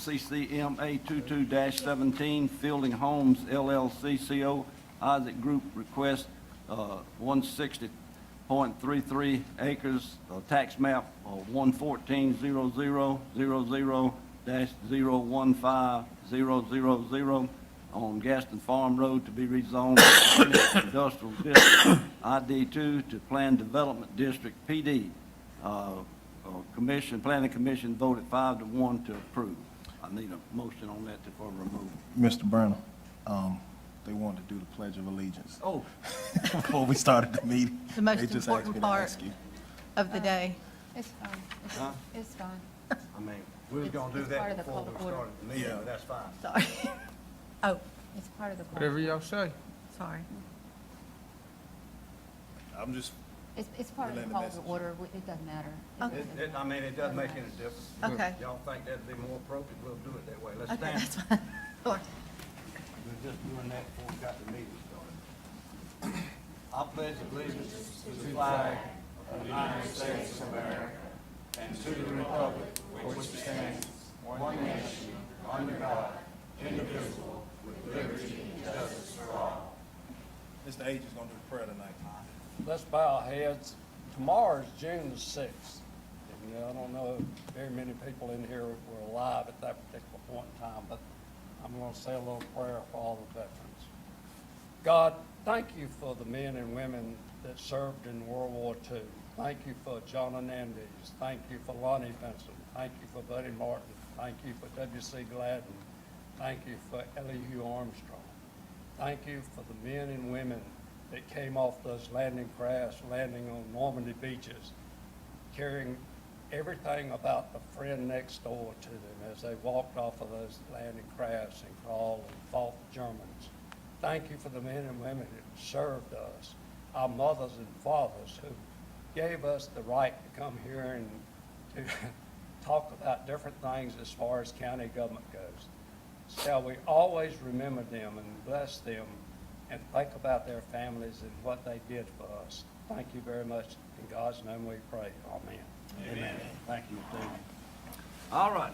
CCMA 22-17, Fielding Homes LLC CO, Isaac Group request 160.33 acres, tax map 114-0000-015000 on Gaston Farm Road to be rezoned Industrial District ID2 to Planned Development District PD. Planning Commission voted 5-1 to approve. I need a motion on that for removal. Mr. Burnham, they wanted to do the Pledge of Allegiance Oh, before we started the meeting. The most They just asked important me to part ask you. of the day. It's fine. Huh? It's fine. I mean, we was gonna do It's part that of the before we public order. started the meeting, but that's fine. Sorry. Oh, It's part of the. Whatever y'all say. sorry. I'm just, It's part of the Relay the public message. order. It doesn't matter. Okay. I mean, it doesn't make any difference. Okay. Y'all think that'd be more appropriate, we'll do it that way. Let's Okay, stand. that's fine. Sure. We're just doing that before we got the meeting started. I pledge allegiance to the flag of the United States of America and to the republic for which it stands, one nation, under God, indivisible, with liberty and justice for all. Mr. H is gonna do the prayer tonight. Let's bow our heads. Tomorrow is June the 6th. And, I don't know if very many people in here were alive at that particular point in time, but I'm going to say a little prayer for all the veterans. God, thank you for the men and women that served in World War II. Thank you for John Hernandez. Thank you for Lonnie Benson. Thank you for Buddy Martin. Thank you for W.C. Gladden. Thank you for Elihu Armstrong. Thank you for the men and women that came off those landing crafts, landing on Normandy beaches, carrying everything about the friend next door to them as they walked off of those landing crafts and crawled and fought the Germans. Thank you for the men and women that served us, our mothers and fathers who gave us the right to come here and to talk about different things as far as county government goes. Shall we always remember them and bless them and think about their families and what they did for us. Thank you very much. In God's name we pray. Amen. Amen. Thank you, Mr. Davis. All right.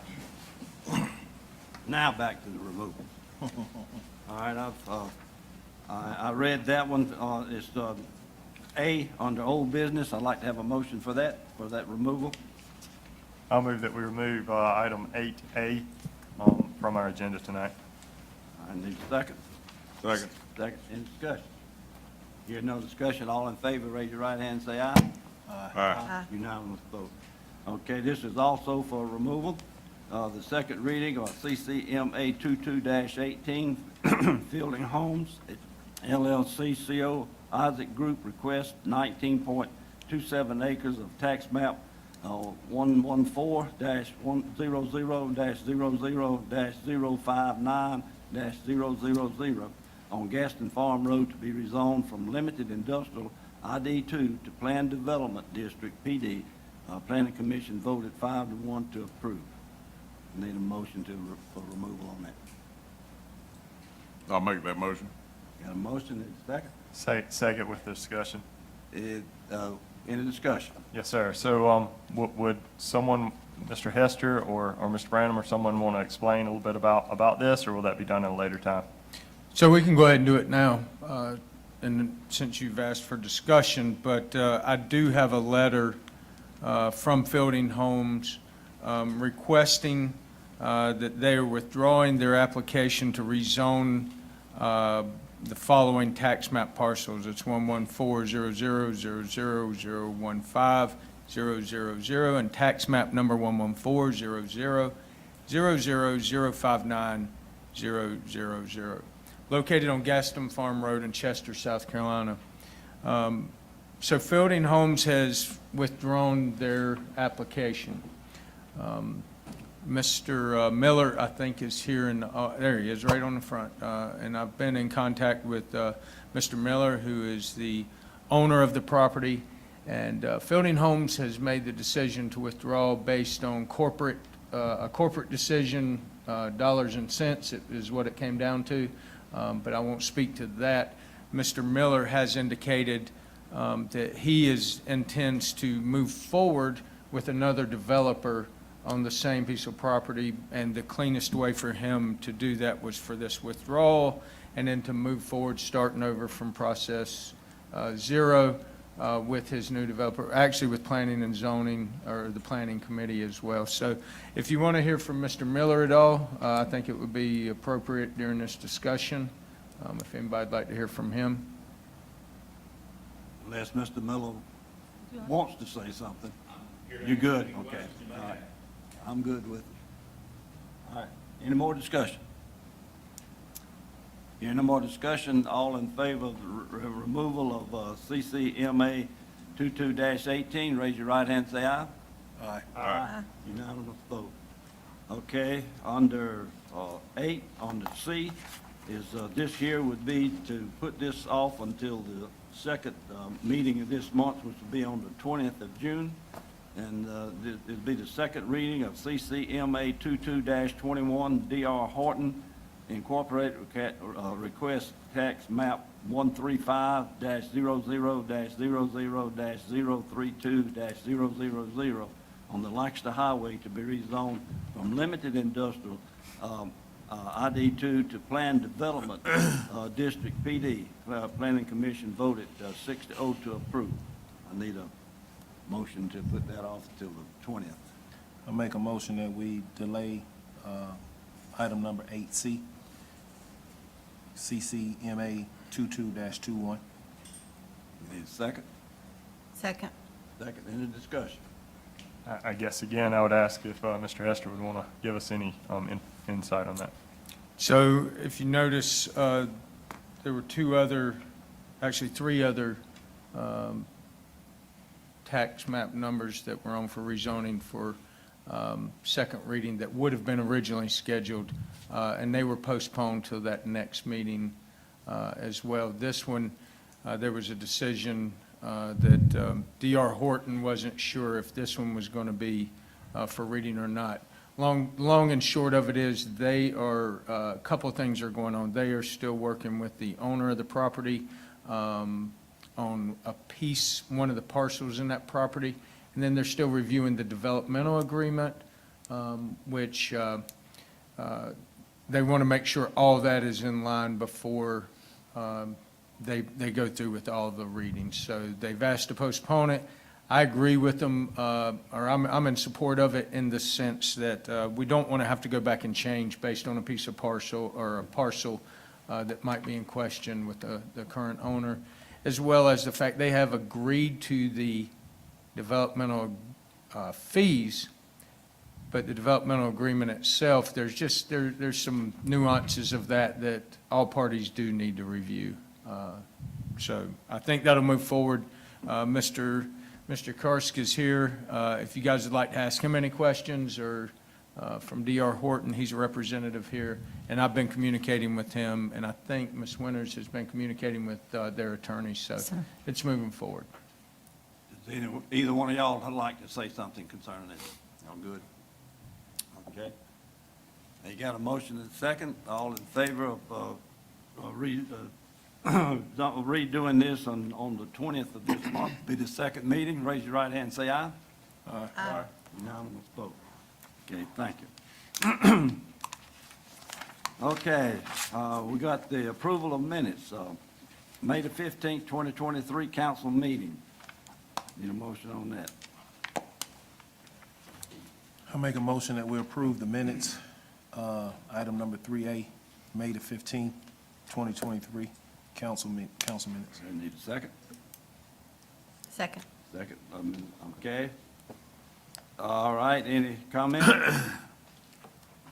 Now back to the removal. All right, I read that one. It's A, under old business. I'd like to have a motion for that removal. I'll move that we remove item 8A from our agenda tonight. I need a second. Second. Second, any discussion? Hear no discussion, all in favor, raise your right hand, say aye. Aye. Unanimous vote. Okay, this is also for removal. The second reading of CCMA 22-18, Fielding Homes, LLC CO, Isaac Group request 19.27 acres of tax map 114-00-00-059-000 on Gaston Farm Road to be rezoned from Limited Industrial ID2 to Planned Development District PD. Planning Commission voted 5-1 to approve. Need a motion for removal on that. I'll make that motion. Got a motion and a second? Second with discussion. Any discussion? Yes, sir. So would someone, Mr. Hester or Mr. Branham or someone want to explain a little bit about this, or will that be done at a later time? So we can go ahead and do it now, and since you've asked for discussion, but I do have a letter from Fielding Homes requesting that they are withdrawing their application to rezone the following tax map parcels. It's 114-0000-015-000 and tax map number 114-00-000-059-000, located on Gaston Farm Road in Chester, South Carolina. So Fielding Homes has withdrawn their application. Mr. Miller, I think, is here in, there he is, right on the front. And I've been in contact with Mr. Miller, who is the owner of the property. And Fielding Homes has made the decision to withdraw based on a corporate decision, dollars and cents is what it came down to. But I won't speak to that. Mr. Miller has indicated that he intends to move forward with another developer on the same piece of property, and the cleanest way for him to do that was for this withdrawal, and then to move forward, starting over from process zero with his new developer, actually with planning and zoning, or the planning committee as well. So if you want to hear from Mr. Miller at all, I think it would be appropriate during this discussion, if anybody'd like to hear from him. Unless Mr. Miller wants to say something. You're good? Okay. All right. I'm good with it. All right. Any more discussion? Hearing no more discussion, all in favor of the removal of CCMA 22-18, raise your right hand, say aye. Aye. Aye. Unanimous vote. Okay, under 8, under C, is this here would be to put this off until the second meeting of this month, which will be on the 20th of June. And it'll be the second reading of CCMA 22-21, DR Horton Incorporated request tax map 135-00-00-032-000 on the Lancaster Highway to be rezoned from limited industrial ID2 to planned development district PD. Planning Commission voted 6-0 to approve. I need a motion to put that off till the 20th. I make a motion that we delay item number 8C, CCMA 22-21. Need a second? Second. Second, any discussion? I guess, again, I would ask if Mr. Hester would want to give us any insight on that. So if you notice, there were three other tax map numbers that were on for rezoning for second reading that would have been originally scheduled, and they were postponed till that next meeting as well. This one, there was a decision that DR Horton wasn't sure if this one was going to be for reading or not. Long and short of it is, they are, a couple of things are going on. They are still working with the owner of the property on a piece, one of the parcels in that property, and then they're still reviewing the developmental agreement, which they want to make sure all that is in line before they go through with all the readings. So they've asked to postpone it. I agree with them, or I'm in support of it in the sense that we don't want to have to go back and change based on a piece of parcel or a parcel that might be in question with the current owner, as well as the fact they have agreed to the developmental fees, but the developmental agreement itself, there's some nuances of that all parties do need to review. So I think that'll move forward. Mr. Karsk is here. If you guys would like to ask him any questions, or from DR Horton, he's a representative here, and I've been communicating with him, and I think Ms. Winters has been communicating with their attorney, so it's moving forward. Does either one of y'all would like to say something concerning this? Y'all good? Okay. You got a motion and a second. All in favor of redoing this on the 20th of this month, be the second meeting, raise your right hand and say aye. Aye. Unanimous vote. Okay, thank you. Okay, we got the approval of minutes. May the 15th, 2023 council meeting. Need a motion on that. I make a motion that we approve the minutes, item number 3A, May the 15th, 2023, council minutes. Need a second? Second. Second, okay. All right, any comments?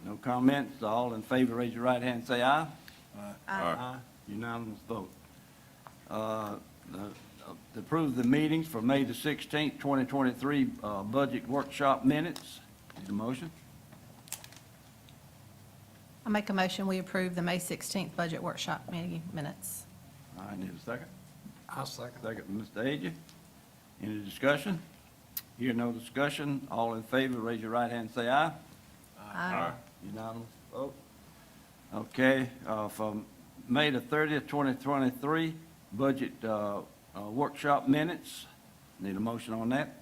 No comments, all in favor, raise your right hand and say aye. Aye. Unanimous vote. To approve the meetings for May the 16th, 2023, budget workshop minutes. Need a motion? I make a motion, we approve the May 16th budget workshop meeting minutes. All right, need a second? I'll second. Second, Mr. Agee. Any discussion? Hear no discussion, all in favor, raise your right hand and say aye. Aye. Unanimous vote. Okay, from May the 30th, 2023, budget workshop minutes. Need a motion on that?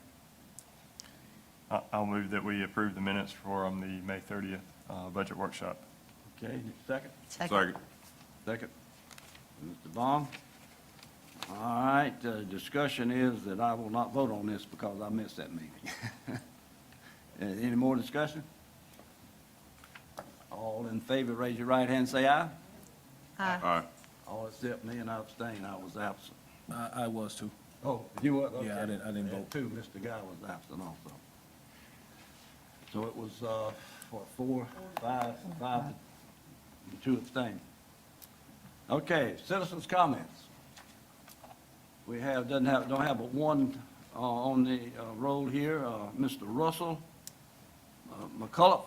I'll move that we approve the minutes from the May 30th budget workshop. Okay, second? Second. Second. Mr. Vaughn? All right, discussion is that I will not vote on this because I missed that meeting. Any more discussion? All in favor, raise your right hand and say aye. Aye. All except me, and I abstain, I was absent. I was too. Oh, you were? Okay. Yeah, I didn't vote. Two, Mr. Guy was absent also. So it was, what, 4, 5, and 2 abstain. Okay, citizens' comments. We don't have but one on the roll here, Mr. Russell McCullough.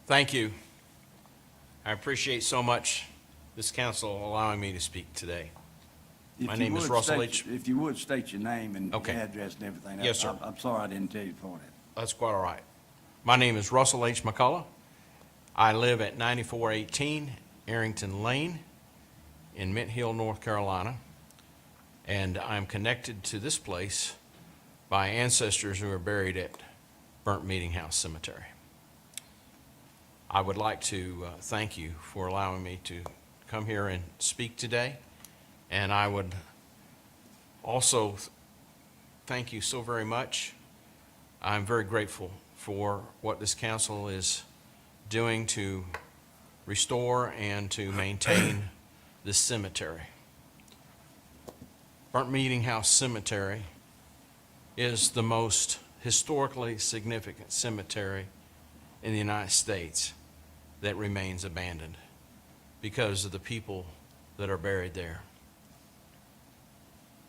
Thank you. I appreciate so much this council allowing me to speak today. If My you name is would Russell state- H. If you would state your name and Okay. address and everything. Yes, sir. I'm sorry I didn't tell you before that. That's quite all right. My name is Russell H. McCullough. I live at 9418 Arrington Lane in Mint Hill, North Carolina. And I'm connected to this place by ancestors who are buried at Burnt Meeting House Cemetery. I would like to thank you for allowing me to come here and speak today. And I would also thank you so very much. I'm very grateful for what this council is doing to restore and to maintain this cemetery. Burnt Meeting House Cemetery is the most historically significant cemetery in the United States that remains abandoned because of the people that are buried there.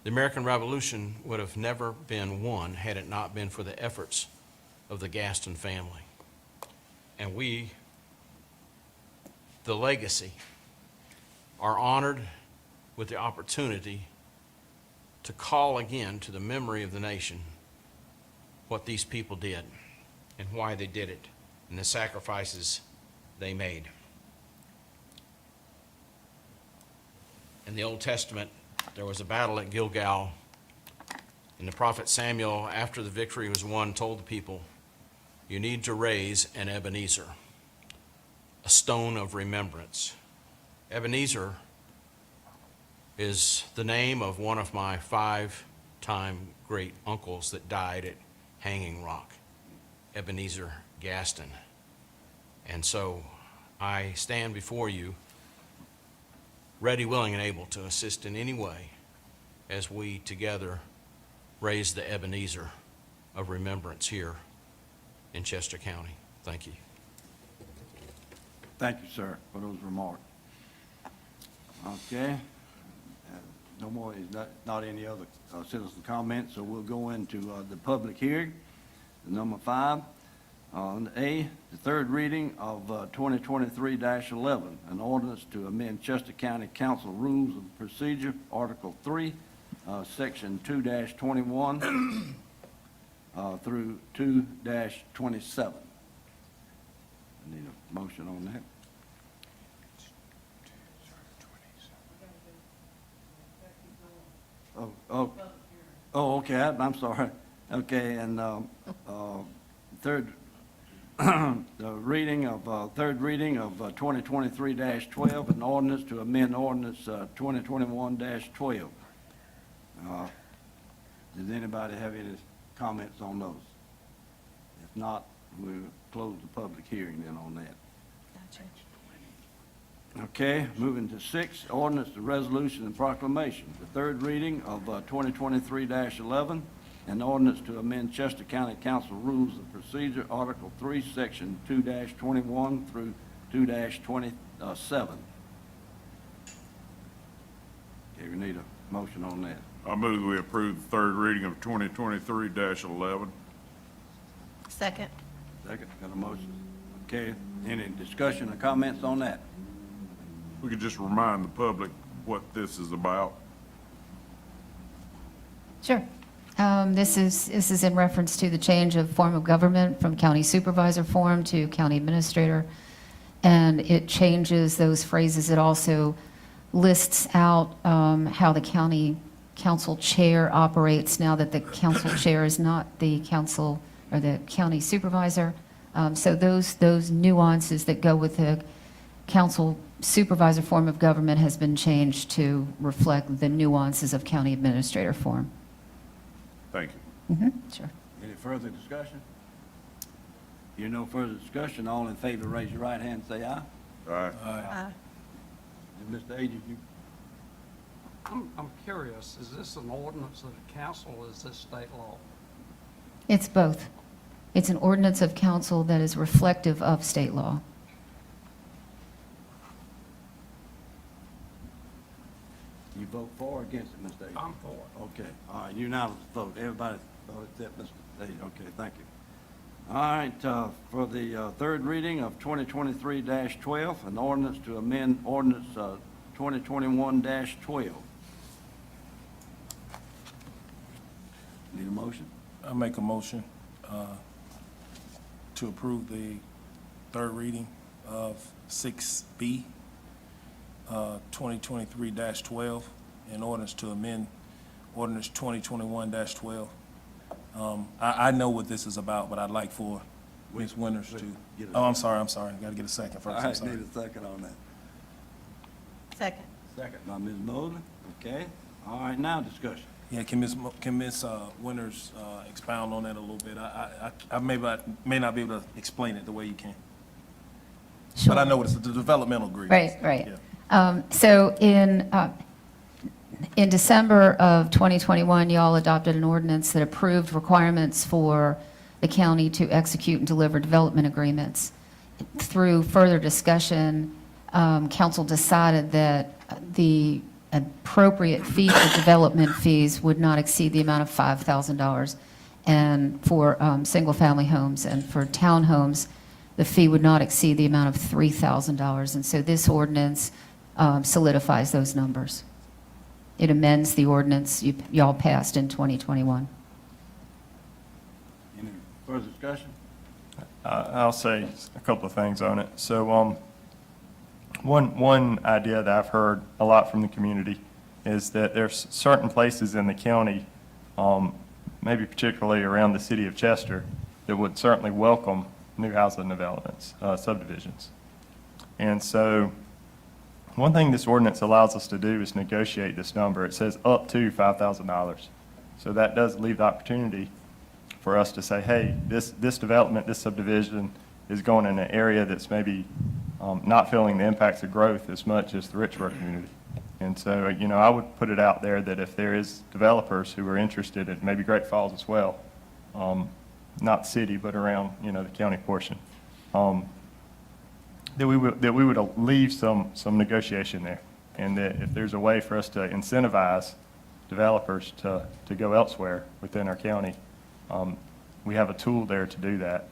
The American Revolution would have never been won had it not been for the efforts of the Gaston family. And we, the legacy, are honored with the opportunity to call again to the memory of the nation what these people did and why they did it and the sacrifices they made. In the Old Testament, there was a battle at Gilgal, and the prophet Samuel, after the victory was won, told the people, "You need to raise an Ebenezer, a stone of remembrance." Ebenezer is the name of one of my 5-time great uncles that died at Hanging Rock, Ebenezer Gaston. And so I stand before you ready, willing, and able to assist in any way as we together raise the Ebenezer of remembrance here in Chester County. Thank you. Thank you, sir, for those remarks. Okay. No more, not any other citizen comments, so we'll go into the public hearing. Number 5, A, the third reading of 2023-11, an ordinance to amend Chester County Council Rules of Procedure, Article 3, Section 2-21 through 2-27. I need a motion on that. Okay, I'm sorry. Okay, and third, the reading of, third reading of 2023-12, an ordinance to amend ordinance 2021-12. Does anybody have any comments on those? If not, we'll close the public hearing then on that. Gotcha. Okay, moving to 6, ordinance to resolution and proclamation. The third reading of 2023-11, an ordinance to amend Chester County Council Rules of Procedure, Article 3, Section 2-21 through 2-27. Okay, we need a motion on that. I move we approve the third reading of 2023-11. Second. Second, got a motion. Okay, any discussion or comments on that? We could just remind the public what this is about. Sure. This is in reference to the change of form of government from county supervisor form to county administrator. and it changes those phrases. It also lists out how the county council chair operates now that the council chair is not the council or the county supervisor. So those nuances that go with the council supervisor form of government has been changed to reflect the nuances of county administrator form. Thank you. Sure. Any further discussion? Hear no further discussion, all in favor, raise your right hand, say aye. All right. Aye. And Mr. Agee, you, I'm curious, is this an ordinance of the council or is this state law? It's both. It's an ordinance of council that is reflective of state law. you vote for or against it, Mr. Agee? I'm for it. Okay, all right, unanimous vote, everybody voted except Mr. Agee, okay, thank you. All right, for the third reading of 2023-12, an ordinance to amend ordinance 2021-12. Need a motion? I make a motion to approve the third reading of 6B, 2023-12, in ordinance to amend ordinance 2021-12. I know what this is about, but I'd like for Ms. Winters to, get a- oh, I'm sorry, got to get a second All first, I'm right, sorry. need a second on that. Second. Second by Ms. Mosley, okay. All right, now discussion. Yeah, can Ms. Winters expound on that a little bit? I may not be able to explain it the way you can. But I know it's the developmental agreement. Right. Yeah. So in December of 2021, y'all adopted an ordinance that approved requirements for the county to execute and deliver development agreements. Through further discussion, council decided that the appropriate fee for development fees would not exceed the amount of $5,000. And for single-family homes and for townhomes, the fee would not exceed the amount of $3,000. And so this ordinance solidifies those numbers. It amends the ordinance y'all passed in 2021. Any further discussion? I'll say a couple of things on it. So, one idea that I've heard a lot from the community is that there's certain places in the county, maybe particularly around the city of Chester, that would certainly welcome new housing developments, subdivisions. And so, one thing this ordinance allows us to do is negotiate this number. It says up to $5,000. So that does leave the opportunity for us to say, hey, this development, this subdivision is going in an area that's maybe not feeling the impacts of growth as much as the Richburg community. And so, I would put it out there that if there is developers who are interested in maybe Great Falls as well, not the city, but around, the county portion, that we would leave some negotiation there. And that if there's a way for us to incentivize developers to go elsewhere within our county, we have a tool there to do that.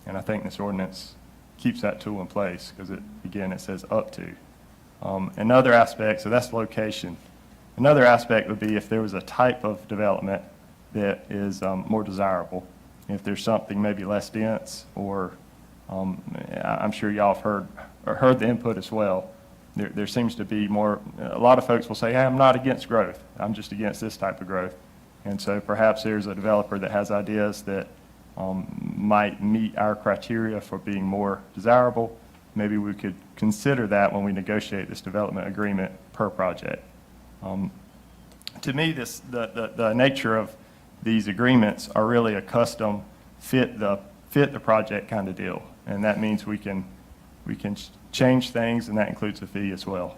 And I think this ordinance keeps that tool in place because it says up to. Another aspect, so that's location. Another aspect would be if there was a type of development that is more desirable. If there's something maybe less dense or I'm sure y'all have heard the input as well. There seems to be more, a lot of folks will say, hey, I'm not against growth. I'm just against this type of growth. And so perhaps there's a developer that has ideas that might meet our criteria for being more desirable. Maybe we could consider that when we negotiate this development agreement per project. To me, the nature of these agreements are really a custom fit the project kind of deal. And that means we can change things, and that includes the fee as well.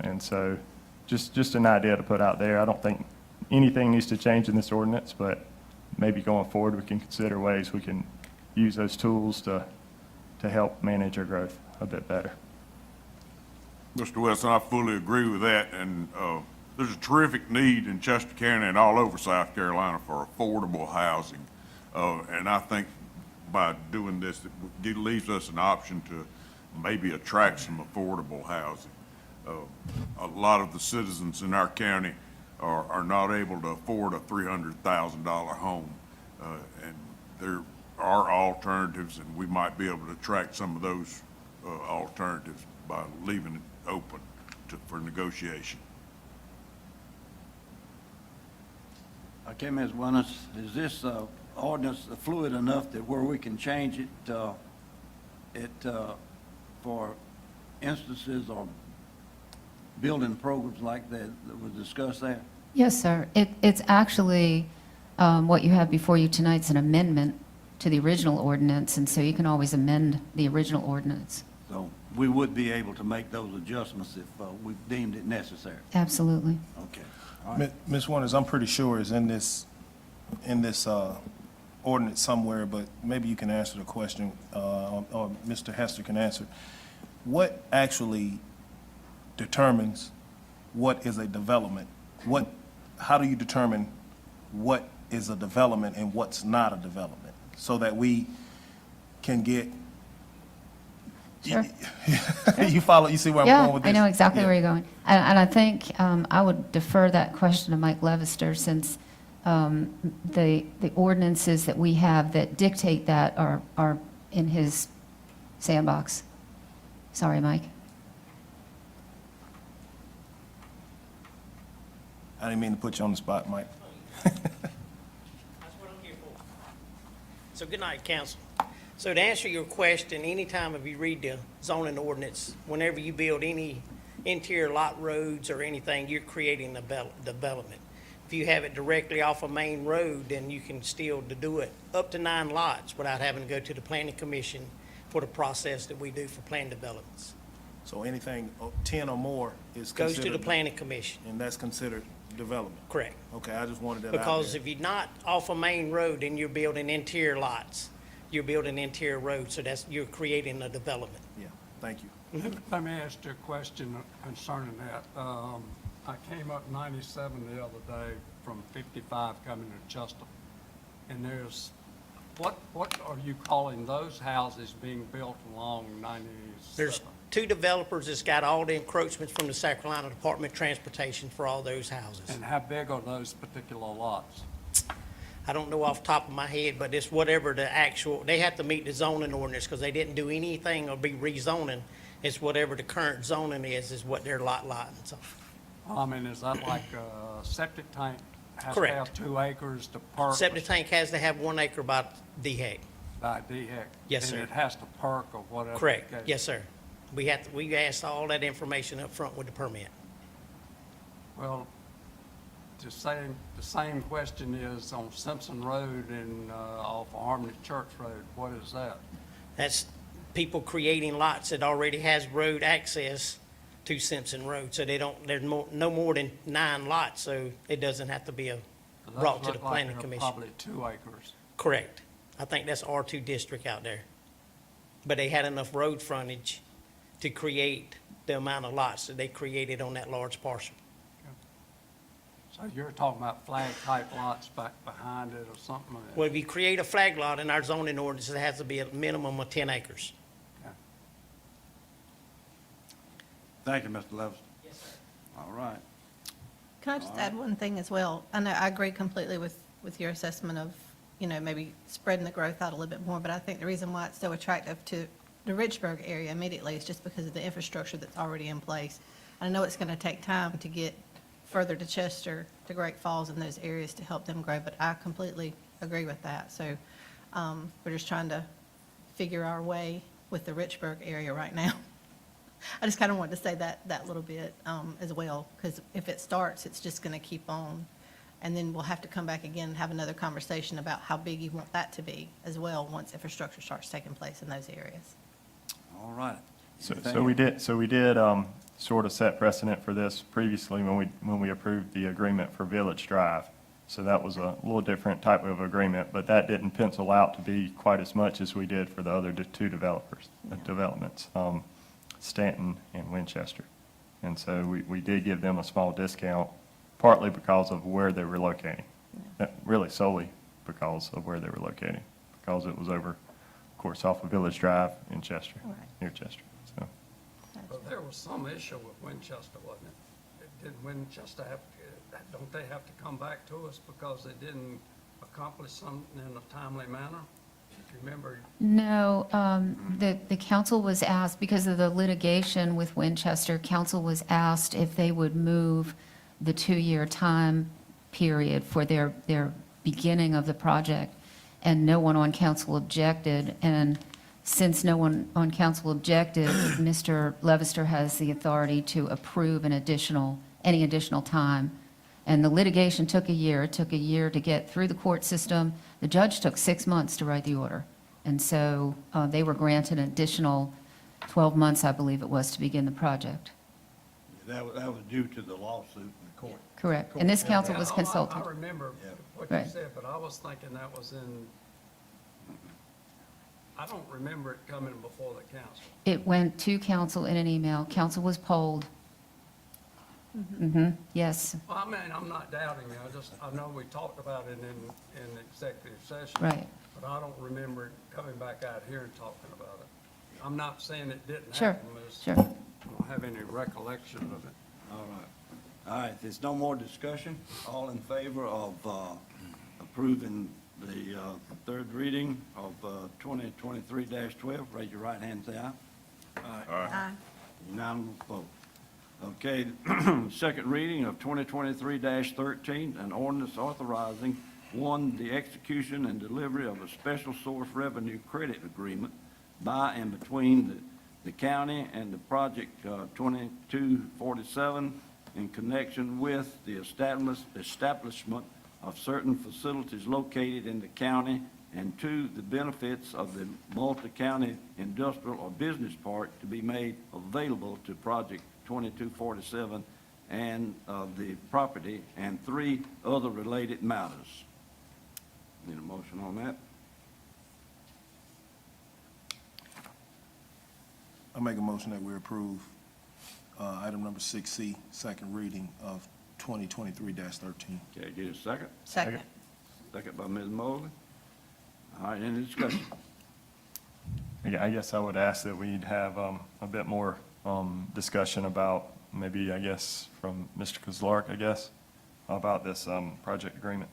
And so just an idea to put out there. I don't think anything needs to change in this ordinance, but maybe going forward, we can consider ways we can use those tools to help manage our growth a bit better. Mr. Wilson, I fully agree with that, and there's a terrific need in Chester County and all over South Carolina for affordable housing. And I think by doing this, it leaves us an option to maybe attract some affordable housing. A lot of the citizens in our county are not able to afford a $300,000 home. And there are alternatives, and we might be able to attract some of those alternatives by leaving it open for negotiation. Okay, Ms. Winters, is this ordinance fluid enough that where we can change it for instances or building programs like that was discussed there? Yes, sir. It's actually, what you have before you tonight's an amendment to the original ordinance, and so you can always amend the original ordinance. So we would be able to make those adjustments if we deemed it necessary. Absolutely. Okay. All right. Ms. Winters, I'm pretty sure is in this ordinance somewhere, but maybe you can answer the question, or Mr. Hester can answer. What actually determines what is a development? How do you determine what is a development and what's not a development? So that we can get. Sure. You follow, you see where I'm going with Yeah, this? I know exactly Yeah. where you're going. And I think I would defer that question to Mike Levister, since the ordinances that we have that dictate that are in his sandbox. Sorry, Mike. I didn't mean to put you on the spot, Mike. That's what I'm here for. So good night, council. So to answer your question, anytime if you read the zoning ordinance, whenever you build any interior lot roads or anything, you're creating a development. If you have it directly off a main road, then you can still do it up to 9 lots without having to go to the planning commission for the process that we do for plan developments. So anything 10 or more is Goes considered. to the planning commission, And that's considered development. correct? Okay, I just wanted that out there. Because if you're not off a main road and you're building interior lots, you're building interior roads, so you're creating a development. Yeah, thank you. Let me ask you a question concerning that. I came up 97 the other day from 55 coming to Chester. And what are you calling those houses being built along 97? There's 2 developers that's got all the encroachments from the South Carolina Department of Transportation for all those houses. And how big are those particular lots? I don't know off the top of my head, but it's whatever the actual, they have to meet the zoning ordinance because they didn't do anything or be rezoning. It's whatever the current zoning is what their lot lines are. I mean, is that like a septic tank has to Correct. have 2 acres to perk? Septic tank has to have 1 acre by DHEC. By DHEC? Yes, sir. And it has to perk or whatever? the Correct, case. yes, sir. We asked all that information up front with the permit. Well, the same question is on Simpson Road and off Harmony Church Road. What is that? That's people creating lots that already has road access to Simpson Road, so there's no more than 9 lots, so it doesn't have to be Those brought to the look like planning they're commission. Probably 2 acres. Correct. I think that's R2 district out there. But they had enough road frontage to create the amount of lots that they created on that large parcel. So you're talking about flag-type lots back behind it or something like that? Well, if you create a flag lot in our zoning ordinance, it has to be a minimum of 10 acres. Thank you, Mr. Levis. Yes, sir. All right. Can I just add one thing as well? I know I agree completely with your assessment of, maybe spreading the growth out a little bit more, but I think the reason why it's so attractive to the Richburg area immediately is just because of the infrastructure that's already in place. I know it's going to take time to get further to Chester, to Great Falls and those areas to help them grow, but I completely agree with that. So we're just trying to figure our way with the Richburg area right now. I just kind of wanted to say that little bit as well, because if it starts, it's just going to keep on. And then we'll have to come back again and have another conversation about how big you want that to be as well, once infrastructure starts taking place in those areas. All right. So we did sort of set precedent for this previously when we approved the agreement for Village Drive. So that was a little different type of agreement, but that didn't pencil out to be quite as much as we did for the other 2 developments, Stanton and Winchester. And so we did give them a small discount, partly because of where they were locating. Really solely because of where they were locating, because it was over, of course, off of Village Drive in Chester, Right. near Chester. So But there was some issue with Winchester, wasn't it? Did Winchester don't they have to come back to us because they didn't accomplish something in a timely manner? you remember? No, the council was asked, because of the litigation with Winchester, council was asked if they would move the 2-year time period for their beginning of the project, and no one on council objected. And since no one on council objected, Mr. Levester has the authority to approve any additional time. And the litigation took a year. It took a year to get through the court system. The judge took 6 months to write the order. And so they were granted an additional 12 months, I believe it was, to begin the project. That was due to the lawsuit in the court. Correct. And this council was Yeah, consulted. I remember Yeah. what you Right. said, but I was thinking that was I don't remember it coming before the council. It went to council in an email. Council was polled. Yes, Well, I mean, I'm not doubting you, I know we talked about it in executive session. right. But I don't remember it coming back out here and talking about it. I'm not saying it didn't Sure, happen, Ms. sure. I don't have any recollection of it. All right. All right, if there's no more discussion, all in favor of approving the third reading of 2023-12, raise your right hand and say aye. Aye. Unanimous vote. Okay, second reading of 2023-13, an ordinance authorizing, one, the execution and delivery of a special source revenue credit agreement by and between the county and the project 2247 in connection with the establishment of certain facilities located in the county, and two, the benefits of the multi-county industrial or business park to be made available to project 2247 and the property, and three, other related matters. Need a motion on that? I make a motion that we approve item number 6C, second reading of 2023-13. Okay, get a second? Second. Second by Ms. Mosley. All right, any discussion? Yeah, I guess I would ask that we'd have a bit more discussion about, maybe, I guess, from Mr. Kozlark, I guess, about this project agreement.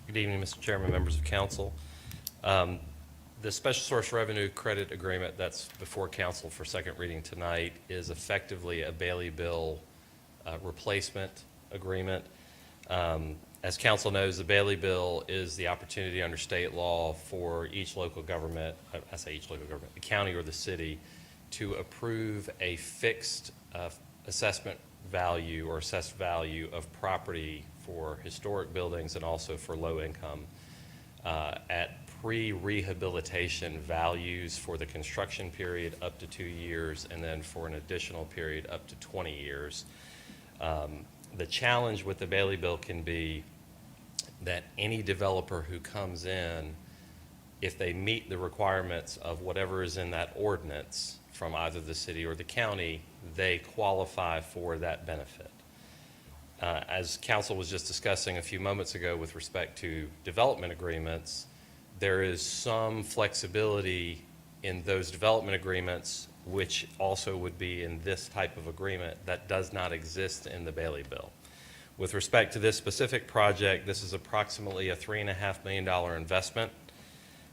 Good evening, Mr. Chairman, members of council. The special source revenue credit agreement that's before council for second reading tonight is effectively a Bailey Bill replacement agreement. As council knows, the Bailey Bill is the opportunity under state law for each local government, I say each local government, the county or the city, to approve a fixed assessment value or assessed value of property for historic buildings and also for low income at pre-rehabilitation values for the construction period up to 2 years, and then for an additional period up to 20 years. The challenge with the Bailey Bill can be that any developer who comes in, if they meet the requirements of whatever is in that ordinance from either the city or the county, they qualify for that benefit. As council was just discussing a few moments ago with respect to development agreements, there is some flexibility in those development agreements, which also would be in this type of agreement, that does not exist in the Bailey Bill. With respect to this specific project, this is approximately a $3.5 million investment.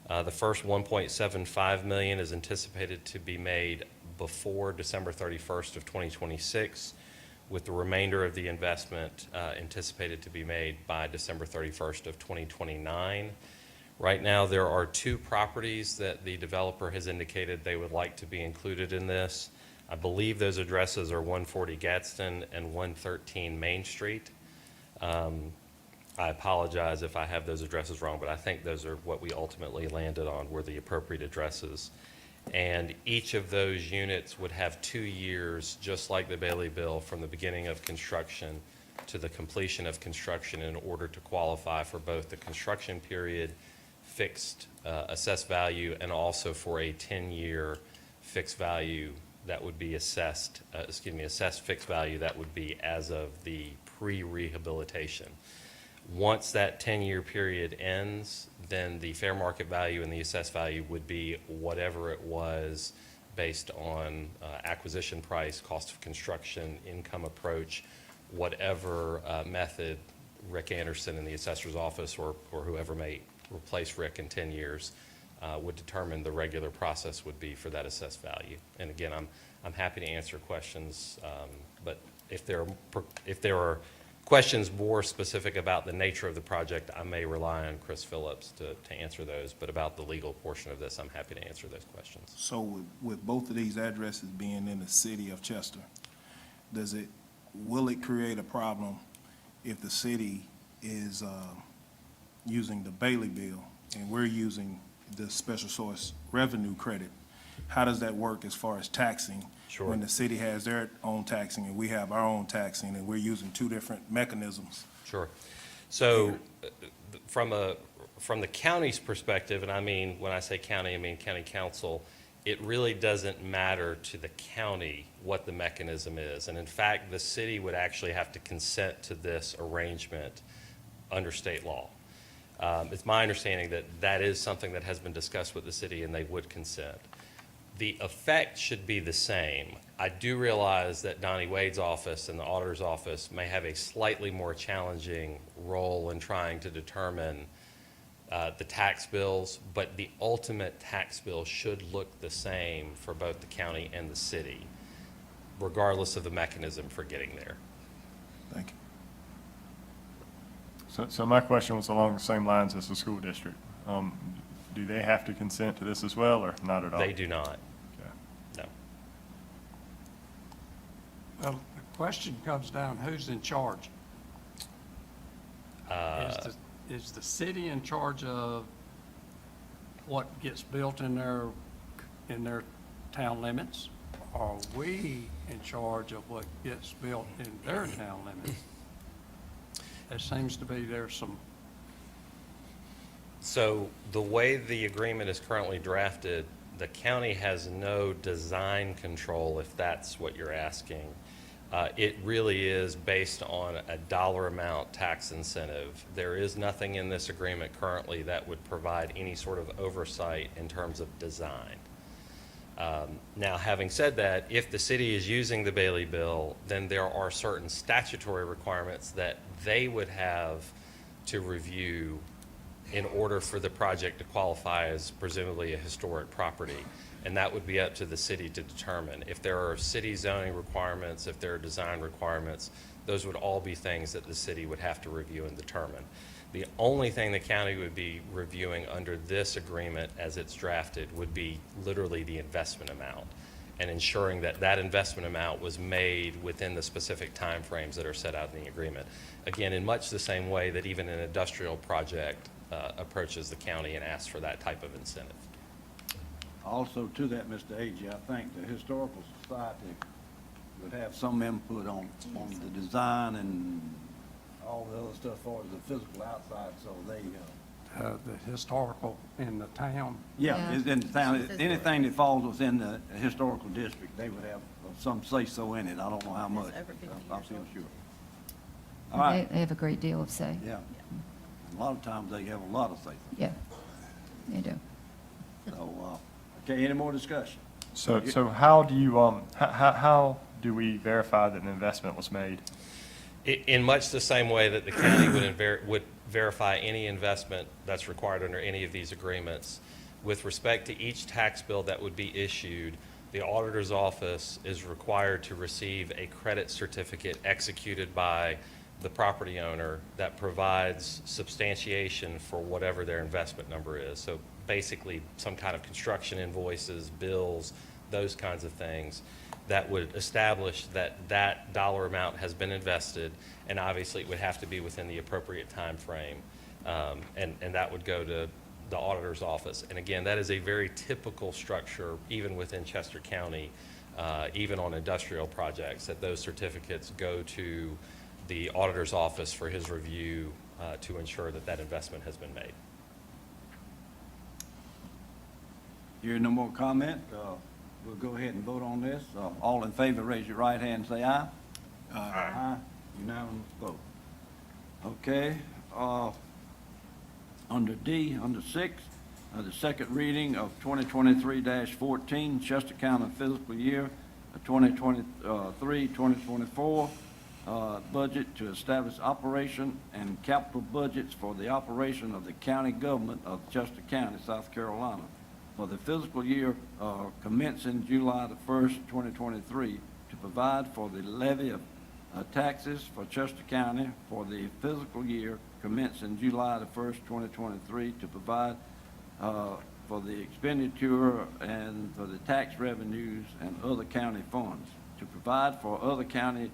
The first $1.75 million is anticipated to be made before December 31st of 2026, with the remainder of the investment anticipated to be made by December 31st of 2029. Right now, there are 2 properties that the developer has indicated they would like to be included in this. I believe those addresses are 140 Gadsden and 113 Main Street. I apologize if I have those addresses wrong, but I think those are what we ultimately landed on, were the appropriate addresses. And each of those units would have 2 years, just like the Bailey Bill, from the beginning of construction to the completion of construction in order to qualify for both the construction period fixed assessed value and also for a 10-year fixed value that would be assessed fixed value that would be as of the pre-rehabilitation. Once that 10-year period ends, then the fair market value and the assessed value would be whatever it was based on acquisition price, cost of construction, income approach, whatever method Rick Anderson in the assessor's office or whoever may replace Rick in 10 years would determine the regular process would be for that assessed value. And again, I'm happy to answer questions, but if there are questions more specific about the nature of the project, I may rely on Chris Phillips to answer those. But about the legal portion of this, I'm happy to answer those questions. So with both of these addresses being in the city of Chester, will it create a problem if the city is using the Bailey bill and we're using the special source revenue credit? How does that work as far as taxing? Sure. When the city has their own taxing and we have our own taxing and we're using two different mechanisms? Sure. So from the county's perspective, and I mean, when I say county, I mean county council, it really doesn't matter to the county what the mechanism is. And in fact, the city would actually have to consent to this arrangement under state law. It's my understanding that that is something that has been discussed with the city and they would consent. The effect should be the same. I do realize that Donnie Wade's office and the auditor's office may have a slightly more challenging role in trying to determine the tax bills, but the ultimate tax bill should look the same for both the county and the city, regardless of the mechanism for getting there. Thank you. So my question was along the same lines as the school district. Do they have to consent to this as well, or not at all? They do not, Okay. no. Well, the question comes down, who's in charge? Is the city in charge of what gets built in their town limits? Are we in charge of what gets built in their town limits? There seems to be there's some, So the way the agreement is currently drafted, the county has no design control, if that's what you're asking. It really is based on a dollar amount tax incentive. There is nothing in this agreement currently that would provide any sort of oversight in terms of design. Now, having said that, if the city is using the Bailey bill, then there are certain statutory requirements that they would have to review in order for the project to qualify as presumably a historic property. And that would be up to the city to determine. If there are city zoning requirements, if there are design requirements, those would all be things that the city would have to review and determine. The only thing the county would be reviewing under this agreement as it's drafted would be literally the investment amount and ensuring that that investment amount was made within the specific timeframes that are set out in the agreement. Again, in much the same way that even an industrial project approaches the county and asks for that type of incentive. Also to that, Mr. Agee, I think the Historical Society would have some input on the design and all the other stuff as far as the physical outside, so they, the historical in the town. yeah, Yeah. it's in the town, anything that falls within the historical district, they would have some say-so in it. I don't know how much. over 50 I'm years still old. sure. All right, They have a great deal of say. yeah. A lot of times they have a lot of say-so. Yeah, they do. So, okay, any more discussion? So how do you, how do we verify that an investment was made? In much the same way that the county would verify any investment that's required under any of these agreements. With respect to each tax bill that would be issued, the auditor's office is required to receive a credit certificate executed by the property owner that provides substantiation for whatever their investment number is. So basically, some kind of construction invoices, bills, those kinds of things that would establish that that dollar amount has been invested, and obviously it would have to be within the appropriate time frame, and that would go to the auditor's office. And again, that is a very typical structure, even within Chester County, even on industrial projects, that those certificates go to the auditor's office for his review to ensure that that investment has been made. Hearing no more comment, we'll go ahead and vote on this. All in favor, raise your right hand and say aye. Aye. Unanimous vote. Okay, under D, under 6, the second reading of 2023-14, Chester County fiscal year 2023-2024. budget to establish operation and capital budgets for the operation of the county government of Chester County, South Carolina, for the fiscal year commencing July the 1st, 2023, to provide for the levy of taxes for Chester County for the fiscal year commencing July the 1st, 2023, to provide for the expenditure and for the tax revenues and other county funds, to provide for other county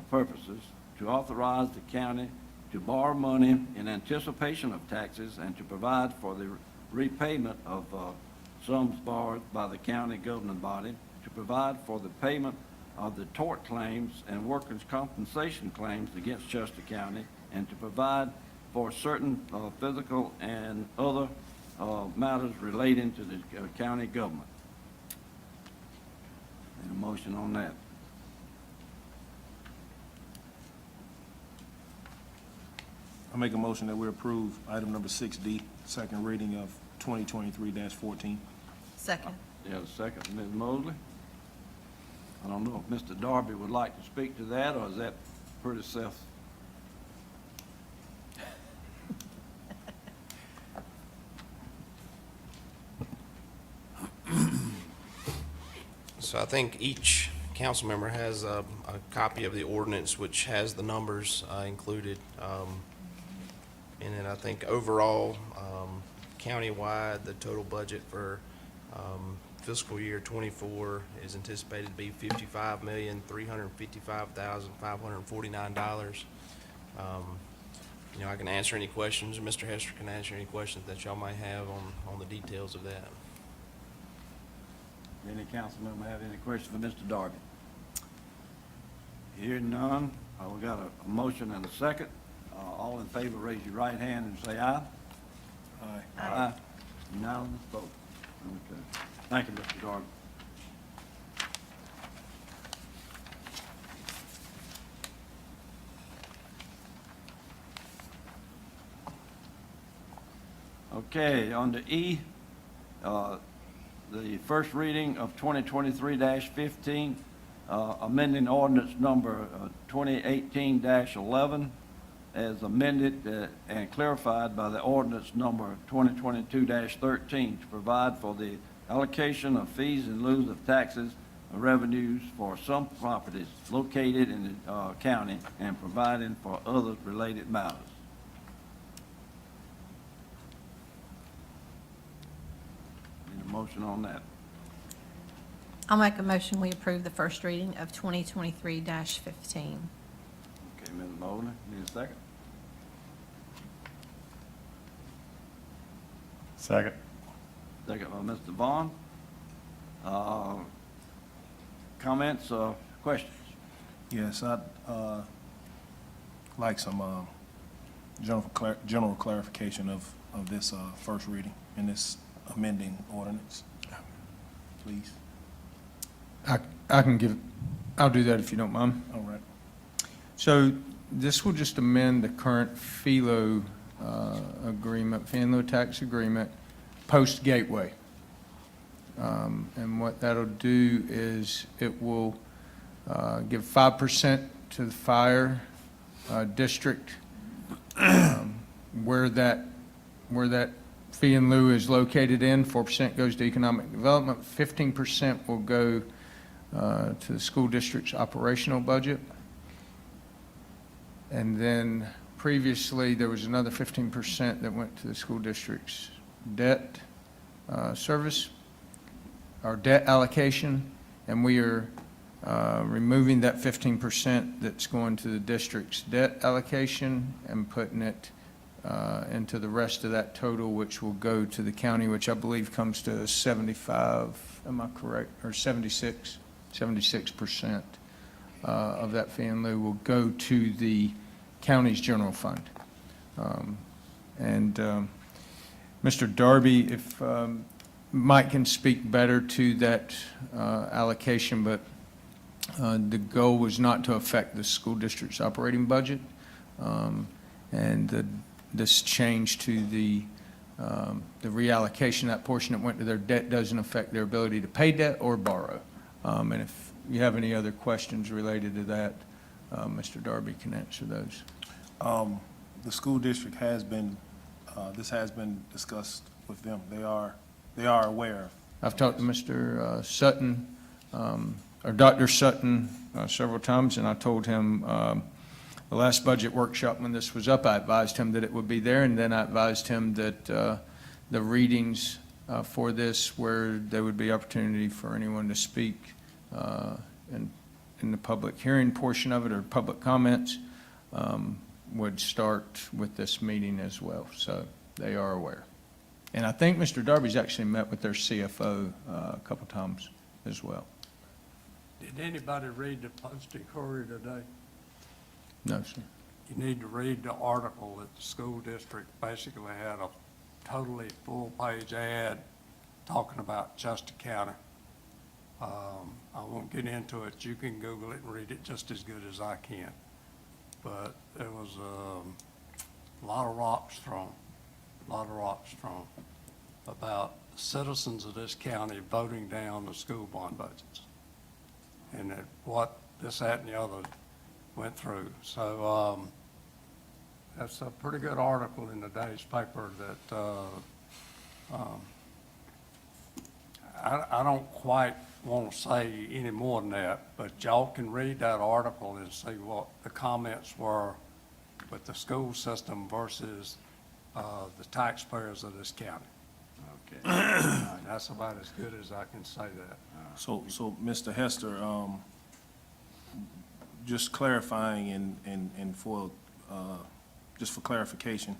purposes, to authorize the county to borrow money in anticipation of taxes, and to provide for the repayment of sums borrowed by the county governing body, to provide for the payment of the tort claims and workers' compensation claims against Chester County, and to provide for certain physical and other matters relating to the county government. Need a motion on that? I make a motion that we approve item number 6D, second reading of 2023-14. Second. You have a second, Ms. Mosley? I don't know if Mr. Darby would like to speak to that, or is that pretty self? So I think each council member has a copy of the ordinance, which has the numbers included. And then I think overall, countywide, the total budget for fiscal year '24 is anticipated to be $55,355,549. You know, I can answer any questions, or Mr. Hester can answer any questions that y'all might have on the details of that. Any council member have any questions for Mr. Darby? Hearing none, we got a motion and a second. All in favor, raise your right hand and say aye. Aye. Aye. Unanimous vote. Okay. Thank you, Mr. Darby. Okay, on to E, the first reading of 2023-15, amending ordinance number 2018-11 as amended and clarified by the ordinance number 2022-13 to provide for the allocation of fees in lieu of taxes or revenues for some properties located in the county and providing for other related matters. Need a motion on that? I'll make a motion, we approve the first reading of 2023-15. Okay, Ms. Mosley, need a second? Second. Second by Mr. Vaughn. Comments or questions? Yes, I'd like some general clarification of this first reading in this amending ordinance, please. I can give, I'll do that if you don't mind. All right. So this will just amend the current FELO agreement, FELO tax agreement, post-gateway. And what that'll do is it will give 5% to the fire district where that fee in lieu is located in. 4% goes to economic development. 15% will go to the school district's operational budget. And then previously, there was another 15% that went to the school district's debt service, or debt allocation, and we are removing that 15% that's going to the district's debt allocation and putting it into the rest of that total, which will go to the county, which I believe comes to 75, am I correct, or 76% of that fee in lieu will go to the county's general fund. Mr. Darby, if Mike can speak better to that allocation, but the goal was not to affect the school district's operating budget. This change to the reallocation, that portion that went to their debt doesn't affect their ability to pay debt or borrow. And if you have any other questions related to that, Mr. Darby can answer those. The school district has been, this has been discussed with them. They are aware. I've talked to Mr. Sutton, or Dr. Sutton, several times, and I told him, the last budget workshop when this was up, I advised him that it would be there, and then I advised him that the readings for this, where there would be opportunity for anyone to speak in the public hearing portion of it, or public comments, would start with this meeting as well. So they are aware. And I think Mr. Darby's actually met with their CFO a couple times as well. Did anybody read the Post-Inquiry today? No, sir. You need to read the article that the school district basically had a totally full-page ad talking about Chester County. I won't get into it. You can Google it and read it just as good as I can. But there was a lot of rocks thrown about citizens of this county voting down the school bond budgets. And that what this, that, and the other went through. So that's a pretty good article in today's paper that I don't quite want to say any more than that, but y'all can read that article and see what the comments were with the school system versus the taxpayers of this county. Okay. And that's about as good as I can say that. So Mr. Hester, just clarifying and for, just for clarification,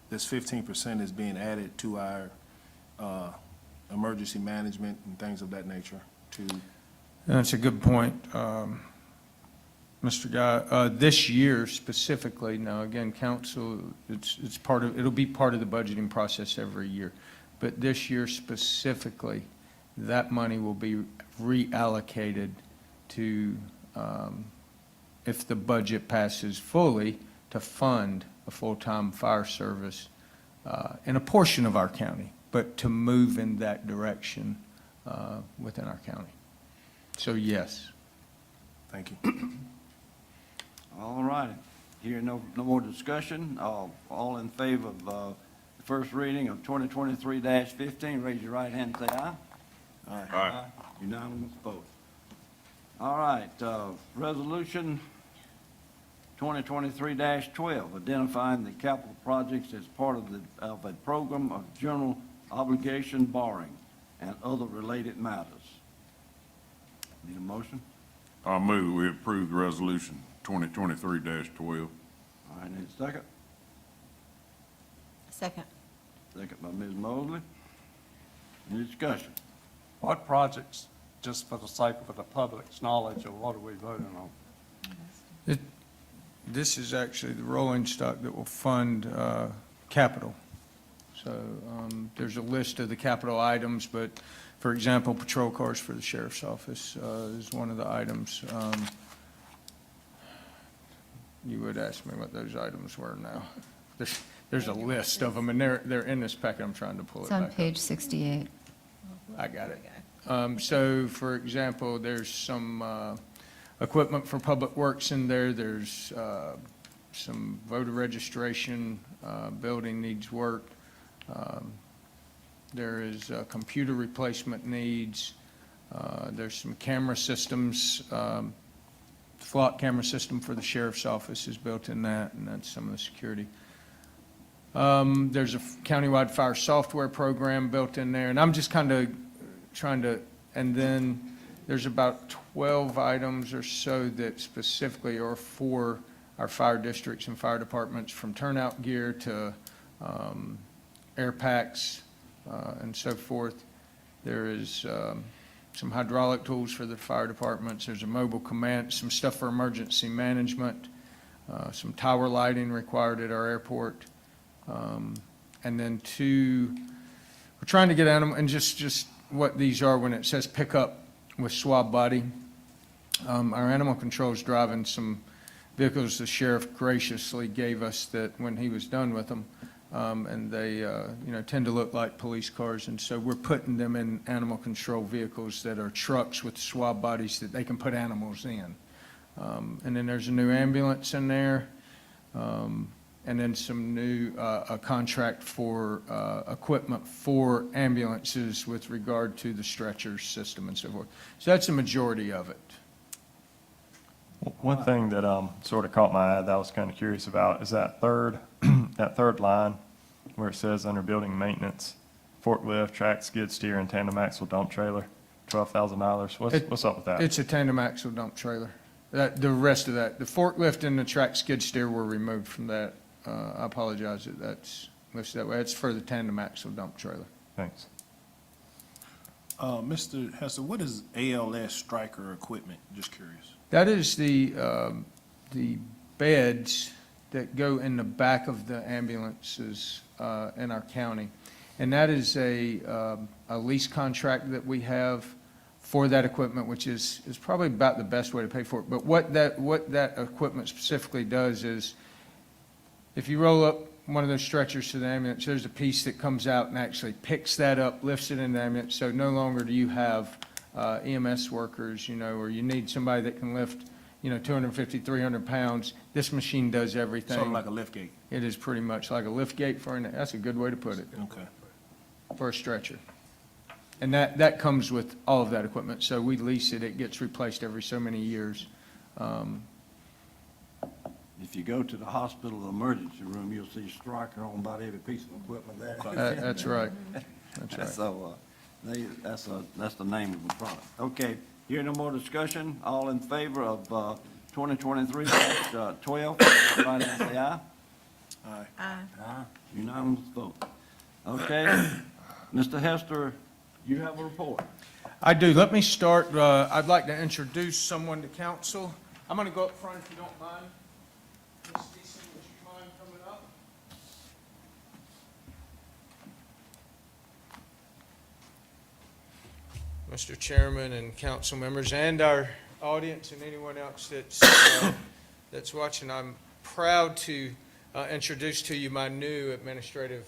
this 15% is being added to our emergency management and things of that nature to, That's a good point, Mr. Guy. This year specifically, now again, council, it's part of, it'll be part of the budgeting process every year. But this year specifically, that money will be reallocated to, if the budget passes fully, to fund a full-time fire service in a portion of our county, but to move in that direction within our county. So yes. thank you. All righty. Here, no more discussion. All in favor of the first reading of 2023-15, raise your right hand and say aye. Aye. Unanimous vote. All right, resolution 2023-12, identifying the capital projects as part of a program of general obligation borrowing and other related matters. Need a motion? I move we approve the resolution 2023-12. All right, need a second? Second. Second by Ms. Mosley. Any discussion? What projects, just for the sake of the public's knowledge, or what are we voting on? This is actually the rolling stock that will fund capital. So there's a list of the capital items, but for example, patrol cars for the sheriff's office is one of the items. You would ask me what those items were now. There's a list of them, and they're in this packet. I'm trying to pull it It's back on up. page 68. I got it. So, for example, there's some equipment for Public Works in there. There's some voter registration, building needs work. There is computer replacement needs. There's some camera systems. Flock camera system for the sheriff's office is built in that, and that's some of the security. There's a countywide fire software program built in there, and I'm just kind of trying to, and then there's about 12 items or so that specifically are for our fire districts and fire departments, from turnout gear to air packs and so forth. There is some hydraulic tools for the fire departments. There's a mobile command, some stuff for emergency management, some tower lighting required at our airport. And then we're trying to get animal, and just what these are when it says pick up with swab body. Our animal control is driving some vehicles the sheriff graciously gave us that when he was done with them. And they, tend to look like police cars. And so we're putting them in animal control vehicles that are trucks with swab bodies that they can put animals in. And then there's a new ambulance in there. And then some new, a contract for equipment for ambulances with regard to the stretcher system and so forth. So that's the majority of it. One thing that sort of caught my eye that I was kind of curious about is that third, that third line where it says under building maintenance, forklift, track, skid steer, and tandem axle dump trailer, $12,000. What's up with that? It's a tandem axle dump trailer. The rest of that, the forklift and the track skid steer were removed from that. I apologize that that's listed that way. It's for the tandem axle dump trailer. Thanks. Mr. Hester, what is ALS Striker equipment? Just curious. That is the beds that go in the back of the ambulances in our county. And that is a lease contract that we have for that equipment, which is probably about the best way to pay for it. But what that equipment specifically does is, if you roll up one of those stretchers to the ambulance, there's a piece that comes out and actually picks that up, lifts it in the ambulance, so no longer do you have EMS workers, or you need somebody that can lift, 250, 300 pounds. This machine does everything. Sort of like a lift gate. It is pretty much like a lift gate that's a good way to put it, Okay. for a stretcher. And that comes with all of that equipment, so we lease it, it gets replaced every so many years. If you go to the hospital emergency room, you'll see Stryker on about every piece of equipment there. That's right, that's right. So, that's the name of the product. Okay, here no more discussion. All in favor of 2023-12, everybody say aye. Aye. Aye. Unanimous vote. Okay, Mr. Hester, you have a report. I do. Let me start. I'd like to introduce someone to council. I'm going to go up front if you don't mind. Ms. Deason, would you mind coming up? Mr. Chairman and council members and our audience and anyone else that's watching, I'm proud to introduce to you my new administrative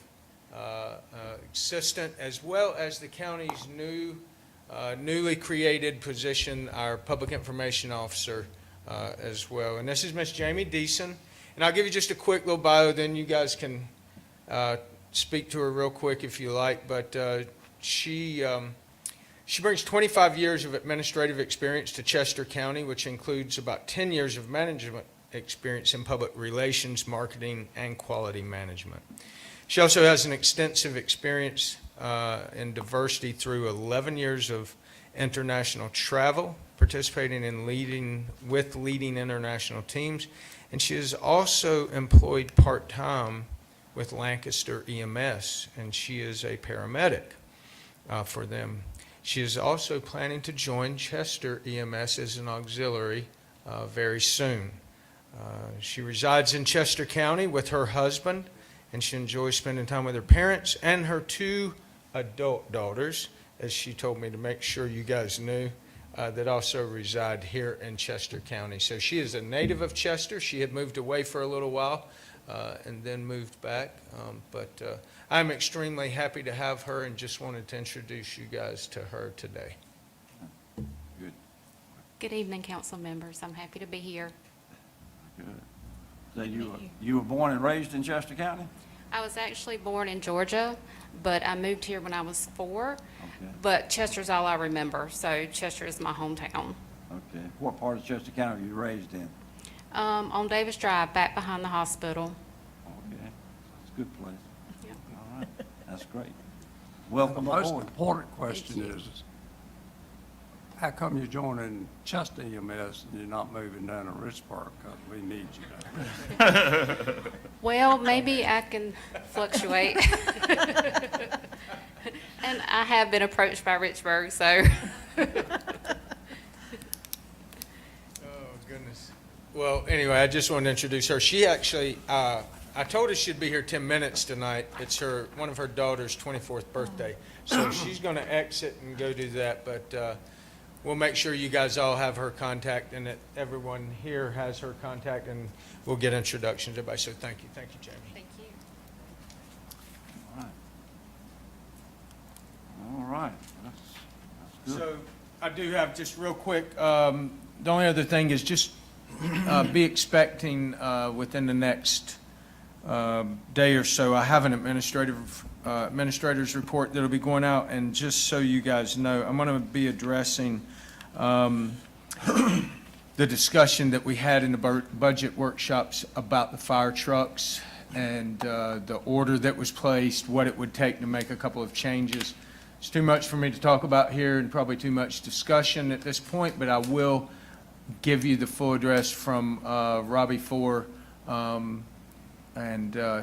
assistant, as well as the county's newly created position, our public information officer as well. And this is Miss Jamie Deason. And I'll give you just a quick little bio, then you guys can speak to her real quick if you like. But she brings 25 years of administrative experience to Chester County, which includes about 10 years of management experience in public relations, marketing, and quality management. She also has an extensive experience in diversity through 11 years of international travel, participating in leading international teams, and she is also employed part-time with Lancaster EMS, and she is a paramedic for them. She is also planning to join Chester EMS as an auxiliary very soon. She resides in Chester County with her husband, and she enjoys spending time with her parents and her 2 adult daughters, as she told me to make sure you guys knew, that also reside here in Chester County. So she is a native of Chester. She had moved away for a little while and then moved back. But I'm extremely happy to have her and just wanted to introduce you guys to her today. Good. Good evening, council members. I'm happy to be here. Good. So you were born and raised in Chester County? I was actually born in Georgia, but I moved here when I was 4. Okay. But Chester's all I remember, so Chester is my hometown. Okay. What part of Chester County were you raised in? On Davis Drive, back behind the hospital. Okay. It's a good place. Yep. All right. That's great. Welcome The most aboard. important question Thank you. is, how come you're joining Chester EMS and you're not moving down to Richburg? Because we need you down there. Well, maybe I can fluctuate. And I have been approached by Richburg, so. Oh, goodness. Well, anyway, I just wanted to introduce her. She actually, I told her she'd be here 10 minutes tonight. It's one of her daughter's 24th birthday. So she's going to exit and go do that, but we'll make sure you guys all have her contact and that everyone here has her contact, and we'll get introductions to everybody. So thank you. Thank you, Jamie. Thank you. All right. All right. That's good. So I do have just real quick, the only other thing is just be expecting within the next day or so. I have an administrator's report that'll be going out, and just so you guys know, I'm going to be addressing the discussion that we had in the budget workshops about the fire trucks and the order that was placed, what it would take to make a couple of changes. It's too much for me to talk about here and probably too much discussion at this point, but I will give you the full address from Robbie Ford and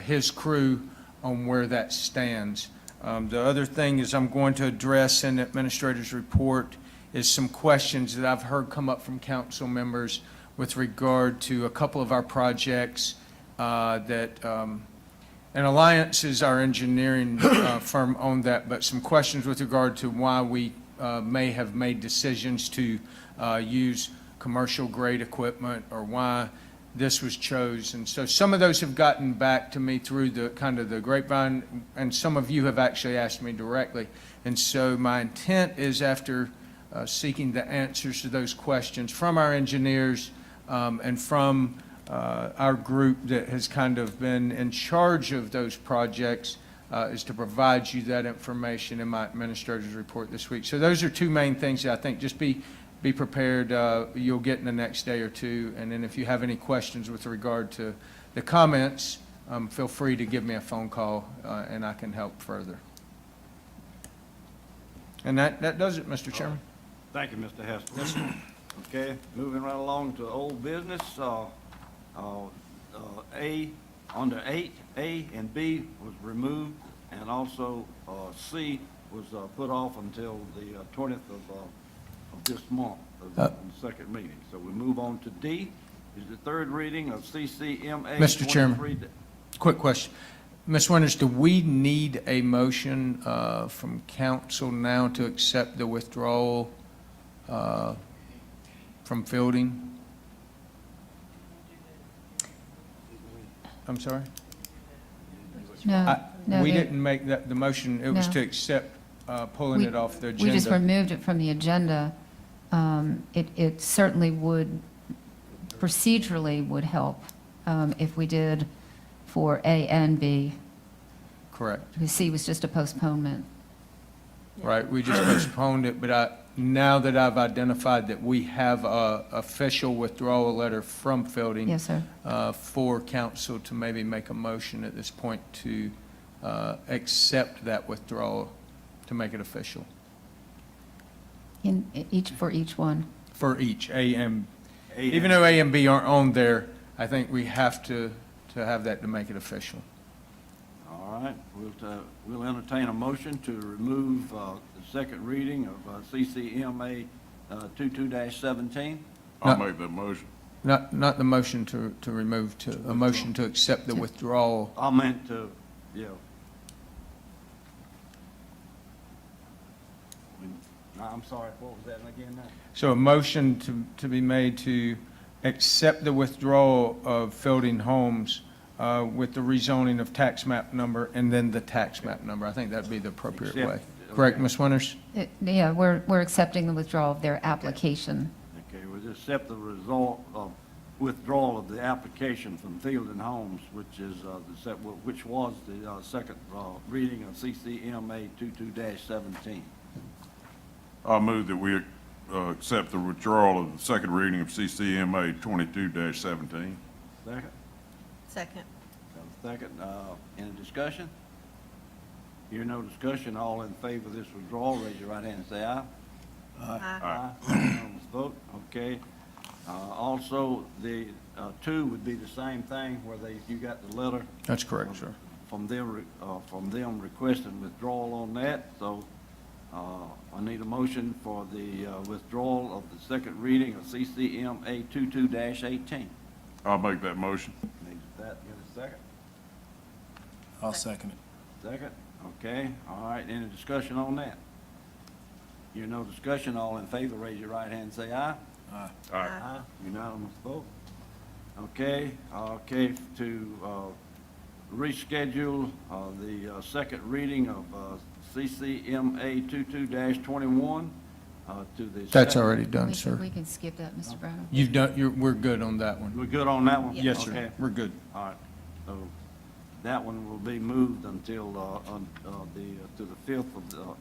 his crew on where that stands. The other thing is I'm going to address in the administrator's report is some questions that I've heard come up from council members with regard to a couple of our projects and Alliance is our engineering firm on that, but some questions with regard to why we may have made decisions to use commercial grade equipment or why this was chosen. So some of those have gotten back to me through the kind of the grapevine, and some of you have actually asked me directly. And so my intent is, after seeking the answers to those questions from our engineers and from our group that has kind of been in charge of those projects, is to provide you that information in my administrator's report this week. So those are two main things that I think just be prepared. You'll get in the next day or two. And then if you have any questions with regard to the comments, feel free to give me a phone call and I can help further. And that does it, Mr. Chairman. Thank you, Mr. Hester. Okay, moving right along to old business. Under 8, A and B was removed, and also C was put off until the 20th of this month, of the second meeting. So we move on to D, is the third reading of CCMA. Mr. Chairman, quick question. Ms. Winters, do we need a motion from council now to accept the withdrawal from Fielding? I'm sorry? No, no. We there- didn't make that, the motion, it was No. to accept pulling We- it off the agenda. We just removed it from the agenda. It certainly would, procedurally would help if we did for A and B, Correct, because C was just a postponement. right, we just postponed it, but now that I've identified that we have a official withdrawal letter from Fielding. Yes, sir. For council to maybe make a motion at this point to accept that withdrawal, to make it official, For each one. for each, even though A and B aren't on there, I think we have to have that to make it official. All right, we'll entertain a motion to remove the second reading of CCMA 22-17. I'll make that motion. Not the motion to remove, a motion to accept the withdrawal. I meant to, yeah. I'm sorry, what was that again now? So a motion to be made to accept the withdrawal of Fielding Homes with the rezoning of tax map number and then the tax map number. I think that'd be the appropriate way. Accept, Correct, okay. Ms. Winters? Yeah, we're accepting the withdrawal of their application. Okay, we'll accept the result of withdrawal of the application from Fielding Homes, which is which was the second reading of CCMA 22-17. I move that we accept the withdrawal of the second reading of CCMA 22-17. Second? Second. Second, any discussion? Hear no discussion, all in favor of this withdrawal, raise your right hand and say aye. Aye. Unanimous vote, okay. Also, the 2 would be the same thing, where you got the letter That's correct, sir. from them requesting withdrawal on that, so I need a motion for the withdrawal of the second reading of CCMA 22-18. I'll make that motion. Need that, get a second? I'll second it. Second, okay, all right, any discussion on that? Hear no discussion, all in favor, raise your right hand and say aye. Aye. Aye. Unanimous vote. Okay, to reschedule the second reading of CCMA 22-21 to the. That's second- already done, sir. We can skip that, Mr. Brown. You've done, we're good on that one. We're good on that one? Yes, sir. Okay. We're good. All right, so that one will be moved until, to the 5th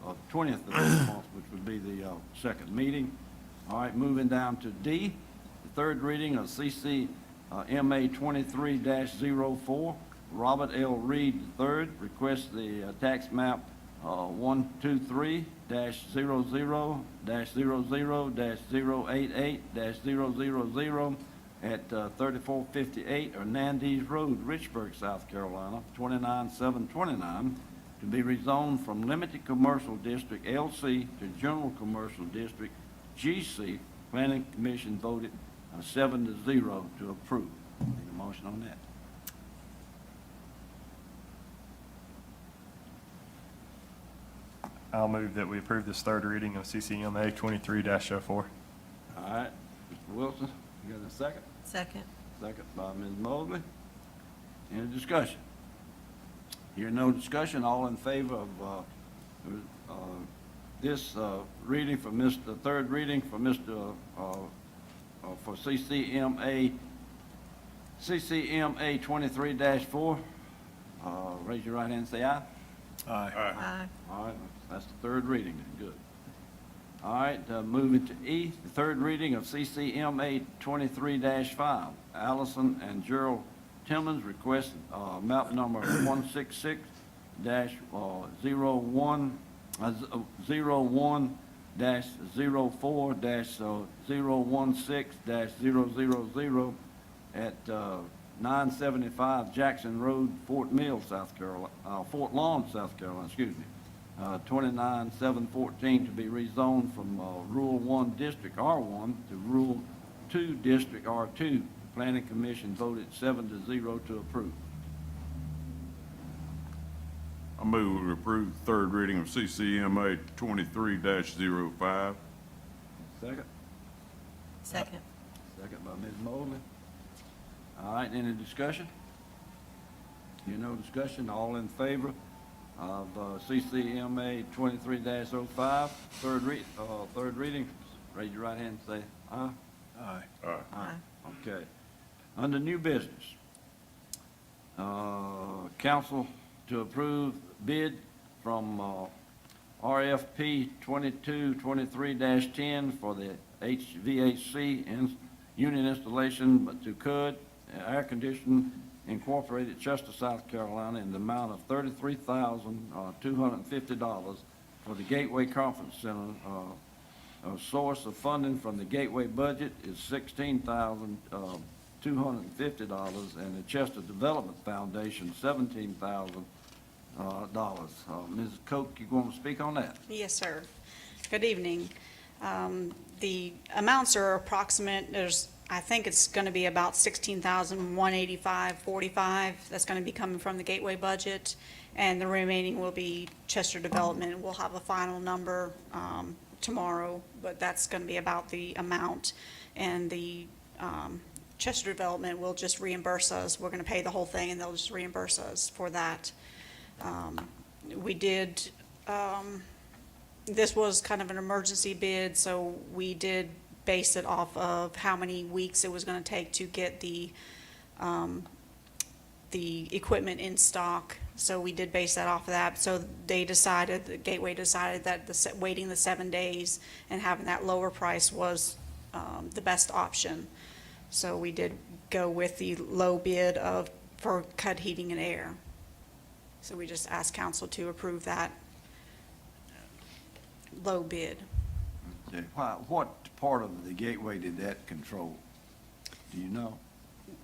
of 20th of this month, which would be the second meeting. All right, moving down to D, the third reading of CC MA 23-04. Robert L. Reed III requests the tax map 123-00-00-088-000 at 3458 Hernandez Road, Richburg, South Carolina, 29729, to be rezoned from Limited Commercial District LC to General Commercial District GC. Planning Commission voted 7-0 to approve. Need a motion on that? I'll move that we approve this third reading of CCMA 23-04. All right, Mr. Wilson, you got a second? Second. Second by Ms. Mosley. Any discussion? Here, no discussion, all in favor of this reading for Mr., third reading for Mr., for CCMA 23-4, raise your right hand and say aye. Aye. Aye. All right, that's the third reading, then, good. All right, moving to E, the third reading of CCMA 23-5. Allison and Gerald Timmons request map number 166-01-04-016-000 at 975 Jackson Road, Fort Mill, South Carolina, Fort Lawn, South Carolina, excuse me. 29714 to be rezoned from Rural 1 District R1 to Rural 2 District R2. Planning Commission voted 7-0 to approve. I move we approve the third reading of CCMA 23-05. Second? Second. Second by Ms. Mosley. All right, any discussion? Here, no discussion, all in favor of CCMA 23-05, third reading, raise your right hand and say aye. Aye. Aye. Okay. Under new business, council to approve bid from RFP 2223-10 for the HVAC unit installation to CUD Air Conditioning Incorporated, Chester, South Carolina, in the amount of $33,250 for the Gateway Conference Center. A source of funding from the Gateway budget is $16,250, and the Chester Development Foundation, $17,000. Ms. Coke, you going to speak on that? Yes, sir. Good evening. The amounts are approximate. I think it's going to be about $16,185.45. That's going to be coming from the Gateway budget, and the remaining will be Chester Development. We'll have a final number tomorrow, but that's going to be about the amount. And the Chester Development will just reimburse us. We're going to pay the whole thing, and they'll just reimburse us for that. We did, this was kind of an emergency bid, so we did base it off of how many weeks it was going to take to get the equipment in stock. So we did base that off of that. So they decided, the Gateway decided that waiting the 7 days and having that lower price was the best option. So we did go with the low bid for CUD Heating and Air. So we just asked council to approve that low bid. Okay. What part of the Gateway did that control? Do you know?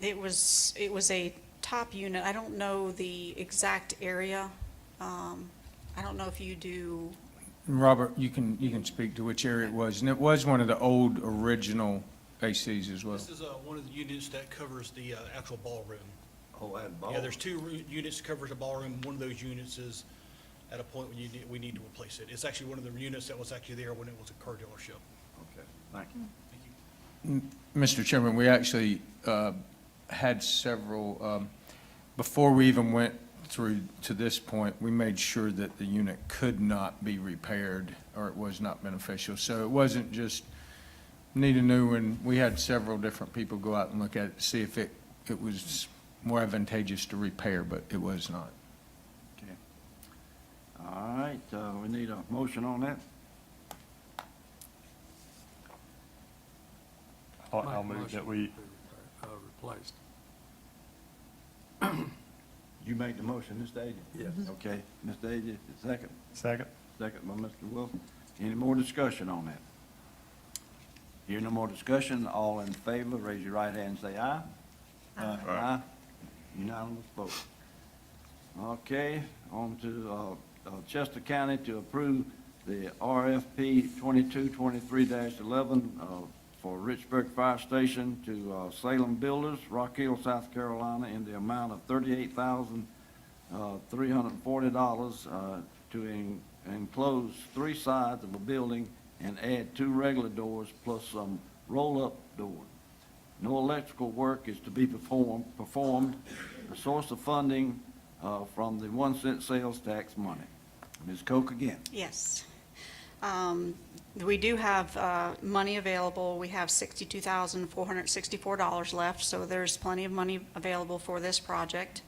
It was a top unit. I don't know the exact area. I don't know if you do. Robert, you can speak to which area it was, and it was one of the old original ACs as well. This is one of the units that covers the actual ballroom. Oh, at ball. Yeah, there's two units that covers the ballroom. One of those units is at a point when we need to replace it. It's actually one of the units that was actually there when it was a car dealership. Okay, thank you. Thank you. Mr. Chairman, we actually had several, before we even went through to this point, we made sure that the unit could not be repaired or it was not beneficial. So it wasn't just need a new one. We had several different people go out and look at it to see if it was more advantageous to repair, but it was not. Okay. All right, we need a motion on that. I'll move that we, Replaced. You make the motion, Mr. Agee? Yes. Okay, Mr. Agee, second. second. Second by Mr. Wilson. Any more discussion on that? Hearing no more discussion, all in favor, raise your right hand and say aye. Aye. Unanimous vote. Okay, on to Chester County to approve the RFP 2223-11 for Richburg Fire Station to Salem Builders, Rock Hill, South Carolina, in the amount of $38,340 to enclose 3 sides of a building and add 2 regular doors plus some roll-up doors. No electrical work is to be performed. The source of funding from the 1-cent sales tax money. Ms. Koch again. Yes. We do have money available. We have $62,464 left, so there's plenty of money available for this project.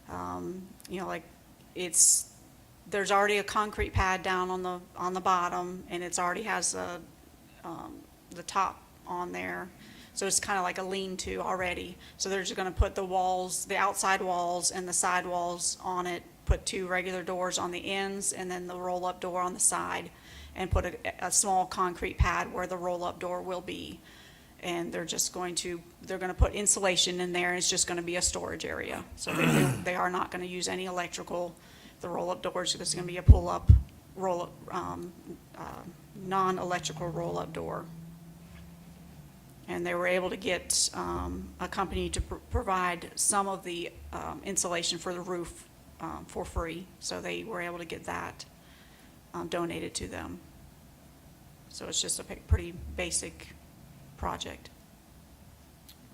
You know, like, there's already a concrete pad down on the bottom, and it's already has the top on there. So it's kind of like a lean-to already. So they're just going to put the walls, the outside walls and the side walls on it, put 2 regular doors on the ends, and then the roll-up door on the side, and put a small concrete pad where the roll-up door will be. And they're going to put insulation in there, and it's just going to be a storage area. So they are not going to use any electrical. The roll-up doors is going to be a pull-up, non-electrical roll-up door. And they were able to get a company to provide some of the insulation for the roof for free. So they were able to get that donated to them. So it's just a pretty basic project.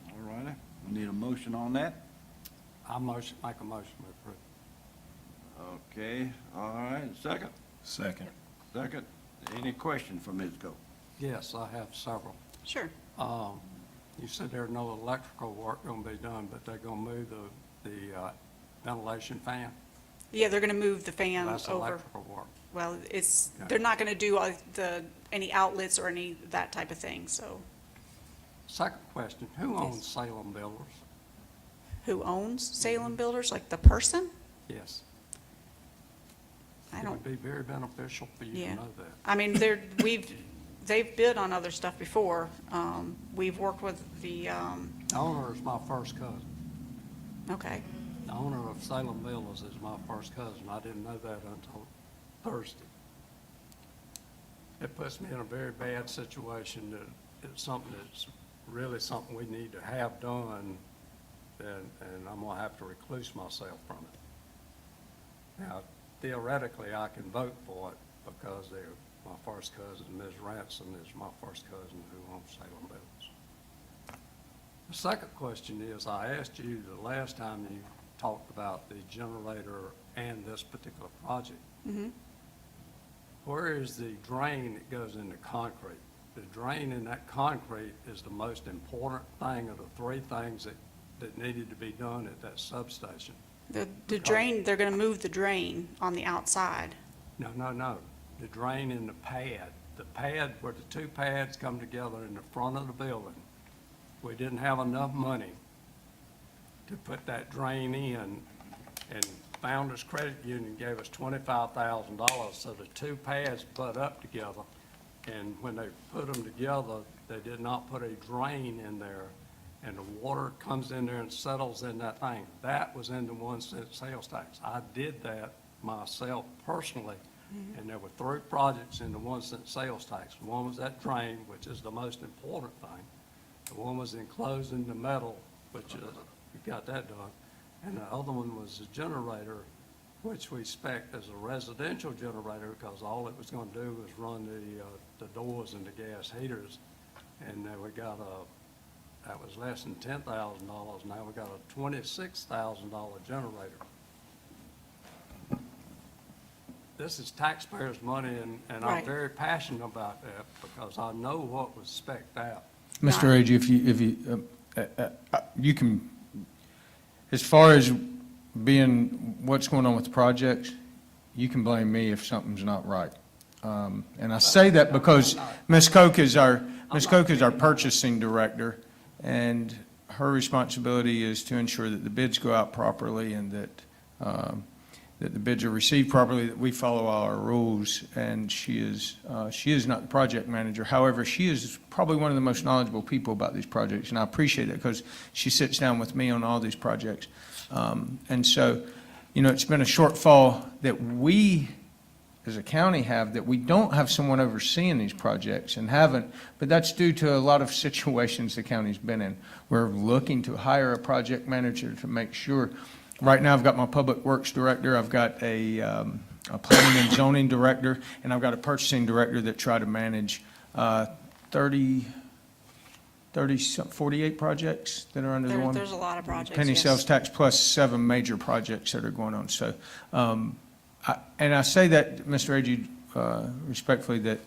All righty, we need a motion on that. Make a motion to approve. Okay, all right, second. Second. Second. Any question for Ms. Koch? Yes, I have several. Sure. You said there's no electrical work going to be done, but they're going to move the ventilation fan? Yeah, they're going to move the fan That's over. electrical work. Well, Okay. they're not going to do any outlets or any that type of thing, so. Second question, who owns Salem Builders? Who owns Salem Builders, like the person? Yes. I It don't, would be very beneficial for you Yeah. to know that. I mean, they've bid on other stuff before. We've worked with the, The owner is my first cousin. okay, The owner of Salem Builders is my first cousin. I didn't know that until Thursday. It puts me in a very bad situation that it's something that's really something we need to have done, and I'm gonna have to recluse myself from it. Now, theoretically, I can vote for it because they're my first cousin. Ms. Ransom is my first cousin who owns Salem Builders. The second question is, I asked you the last time you talked about the generator and this particular project. Where is the drain that goes into concrete? The drain in that concrete is the most important thing of the 3 things that needed to be done at that substation. the drain, they're going to move the drain on the outside. No. The drain in the pad where the 2 pads come together in the front of the building. We didn't have enough money to put that drain in, and Founders Credit Union gave us $25,000, so the 2 pads butt up together. And when they put them together, they did not put a drain in there, and the water comes in there and settles in that thing. That was in the 1-cent sales tax. I did that myself personally, and there were 3 projects in the 1-cent sales tax. One was that drain, which is the most important thing. The one was enclosing the metal, which we got that done. And the other one was the generator, which we spec'd as a residential generator because all it was going to do was run the doors and the gas heaters. And then we got that was less than $10,000. Now we got a $26,000 generator. this is taxpayers' money, and I'm Right. very passionate about that because I know what was spec'd out. Mr. Agee, you can, as far as being what's going on with the projects, you can blame me if something's not right. And I say that because Ms. Koch is our purchasing director, and her responsibility is to ensure that the bids go out properly and that the bids are received properly, that we follow all our rules, and she is not the project manager. However, she is probably one of the most knowledgeable people about these projects, and I appreciate it because she sits down with me on all these projects. And so, it's been a shortfall that we, as a county, have, that we don't have someone overseeing these projects and haven't, but that's due to a lot of situations the county's been in. We're looking to hire a project manager to make sure. Right now, I've got my public works director, I've got a planning and zoning director, and I've got a purchasing director that try to manage 48 projects that are under the one. There's a lot of projects, Penny yes. sales tax plus 7 major projects that are going on. So, and I say that, Mr. Agee, respectfully, that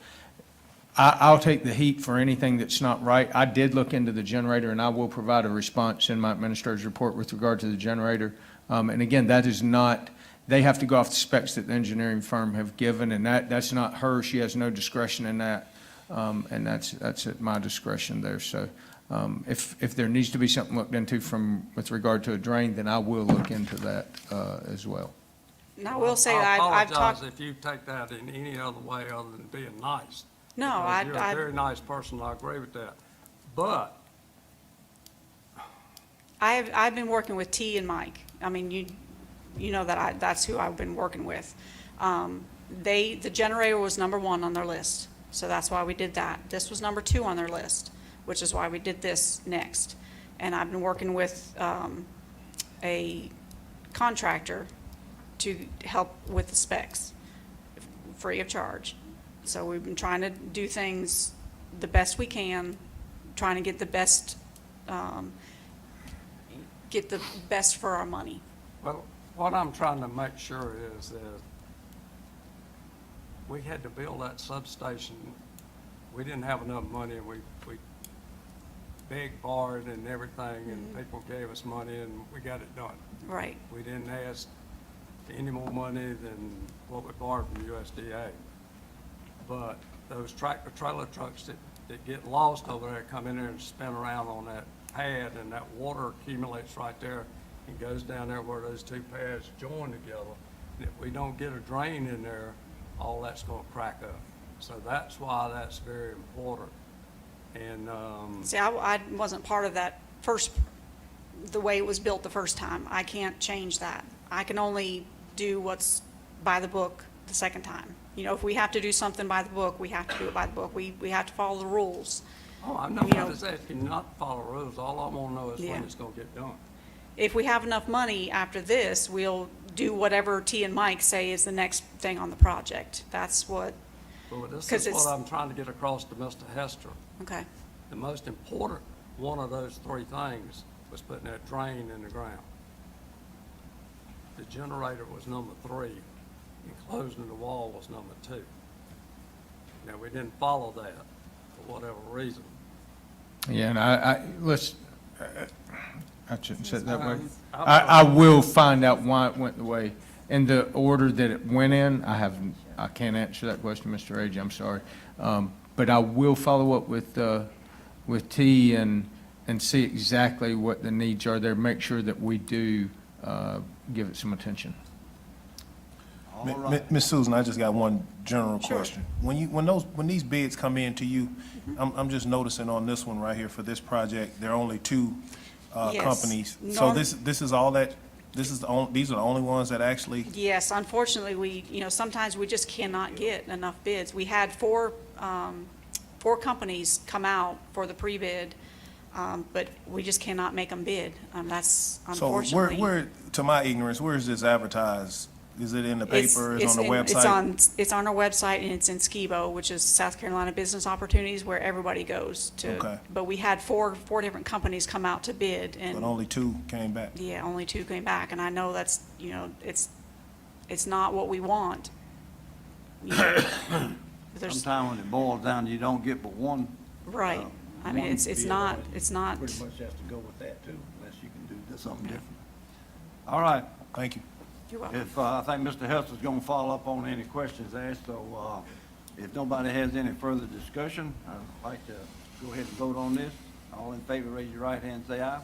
I'll take the heat for anything that's not right. I did look into the generator, and I will provide a response in my administrator's report with regard to the generator. And again, that is not, they have to go off the specs that the engineering firm have given, and that's not her. She has no discretion in that. And that's at my discretion there. So if there needs to be something looked into with regard to a drain, then I will look into that as well. And I will say I that I've apologize talked, if you take that in any other way other than being nice. no, Because you're a I, very nice person, I agree with that. But I've been working with T and Mike. I mean, you know that that's who I've been working with. The generator was number 1 on their list, so that's why we did that. This was number 2 on their list, which is why we did this next. And I've been working with a contractor to help with the specs, free of charge. So we've been trying to do things the best we can, trying to get the best for our money. well, what I'm trying to make sure is that we had to build that substation. We didn't have enough money, and we begged, borrowed, and everything, and people gave us money, and we got it done. Right. We didn't ask for any more money than what we borrowed from USDA. But those tractor trailer trucks that get lost over there come in there and spin around on that pad, and that water accumulates right there and goes down there where those 2 pads join together. And if we don't get a drain in there, all that's gonna crack up. So that's why that's very important. And, See, I wasn't part of that the way it was built the first time. I can't change that. I can only do what's by the book the second time. If we have to do something by the book, we have to do it by the book. We have to follow the rules. oh, I'm not gonna say you not follow rules. All I wanna know is when Yeah. it's gonna get done. If we have enough money after this, we'll do whatever T and Mike say is the next thing on the project. That's what, But this 'Cause is what it's- I'm trying to get across to Mr. Hester. okay. The most important one of those 3 things was putting that drain in the ground. The generator was number 3, and closing the wall was number 2. Now, we didn't follow that for whatever reason. Yeah, and I shouldn't say it that way. I'm- I will find out why it went the way, in the order that it went in. I can't answer that question, Mr. Agee, I'm sorry. But I will follow up with T and see exactly what the needs are there, make sure that we do give it some attention. All right. Ms. Susan, I just got one general Sure. question. When these bids come in to you, I'm just noticing on this one right here for this project, there are only 2 Yes. companies. So Norm- this is all that, these are the only ones that actually, Yes, unfortunately, sometimes we just cannot get enough bids. We had 4 companies come out for the pre-bid, but we just cannot make them bid. That's so unfortunately. where, to my ignorance, where is this advertised? Is it in the paper, is it on the It's website? it's on our website, and it's in SCIBO, which is South Carolina Business Opportunities, where everybody goes to. Okay. But we had four different companies come out to bid, and. But only 2 came back. Yeah, only 2 came back, and I know that's, it's not what we want, year. There's, Sometimes when it boils down, you don't get but one. right. I mean, one it's bid. not, Pretty much has to go with that too, unless you can do something different. All right. Thank you. you're welcome. If, I think Mr. Hester's gonna follow up on any questions asked, so, if nobody has any further discussion, I'd like to go ahead and vote on this. All in favor, raise your right hand, say aye.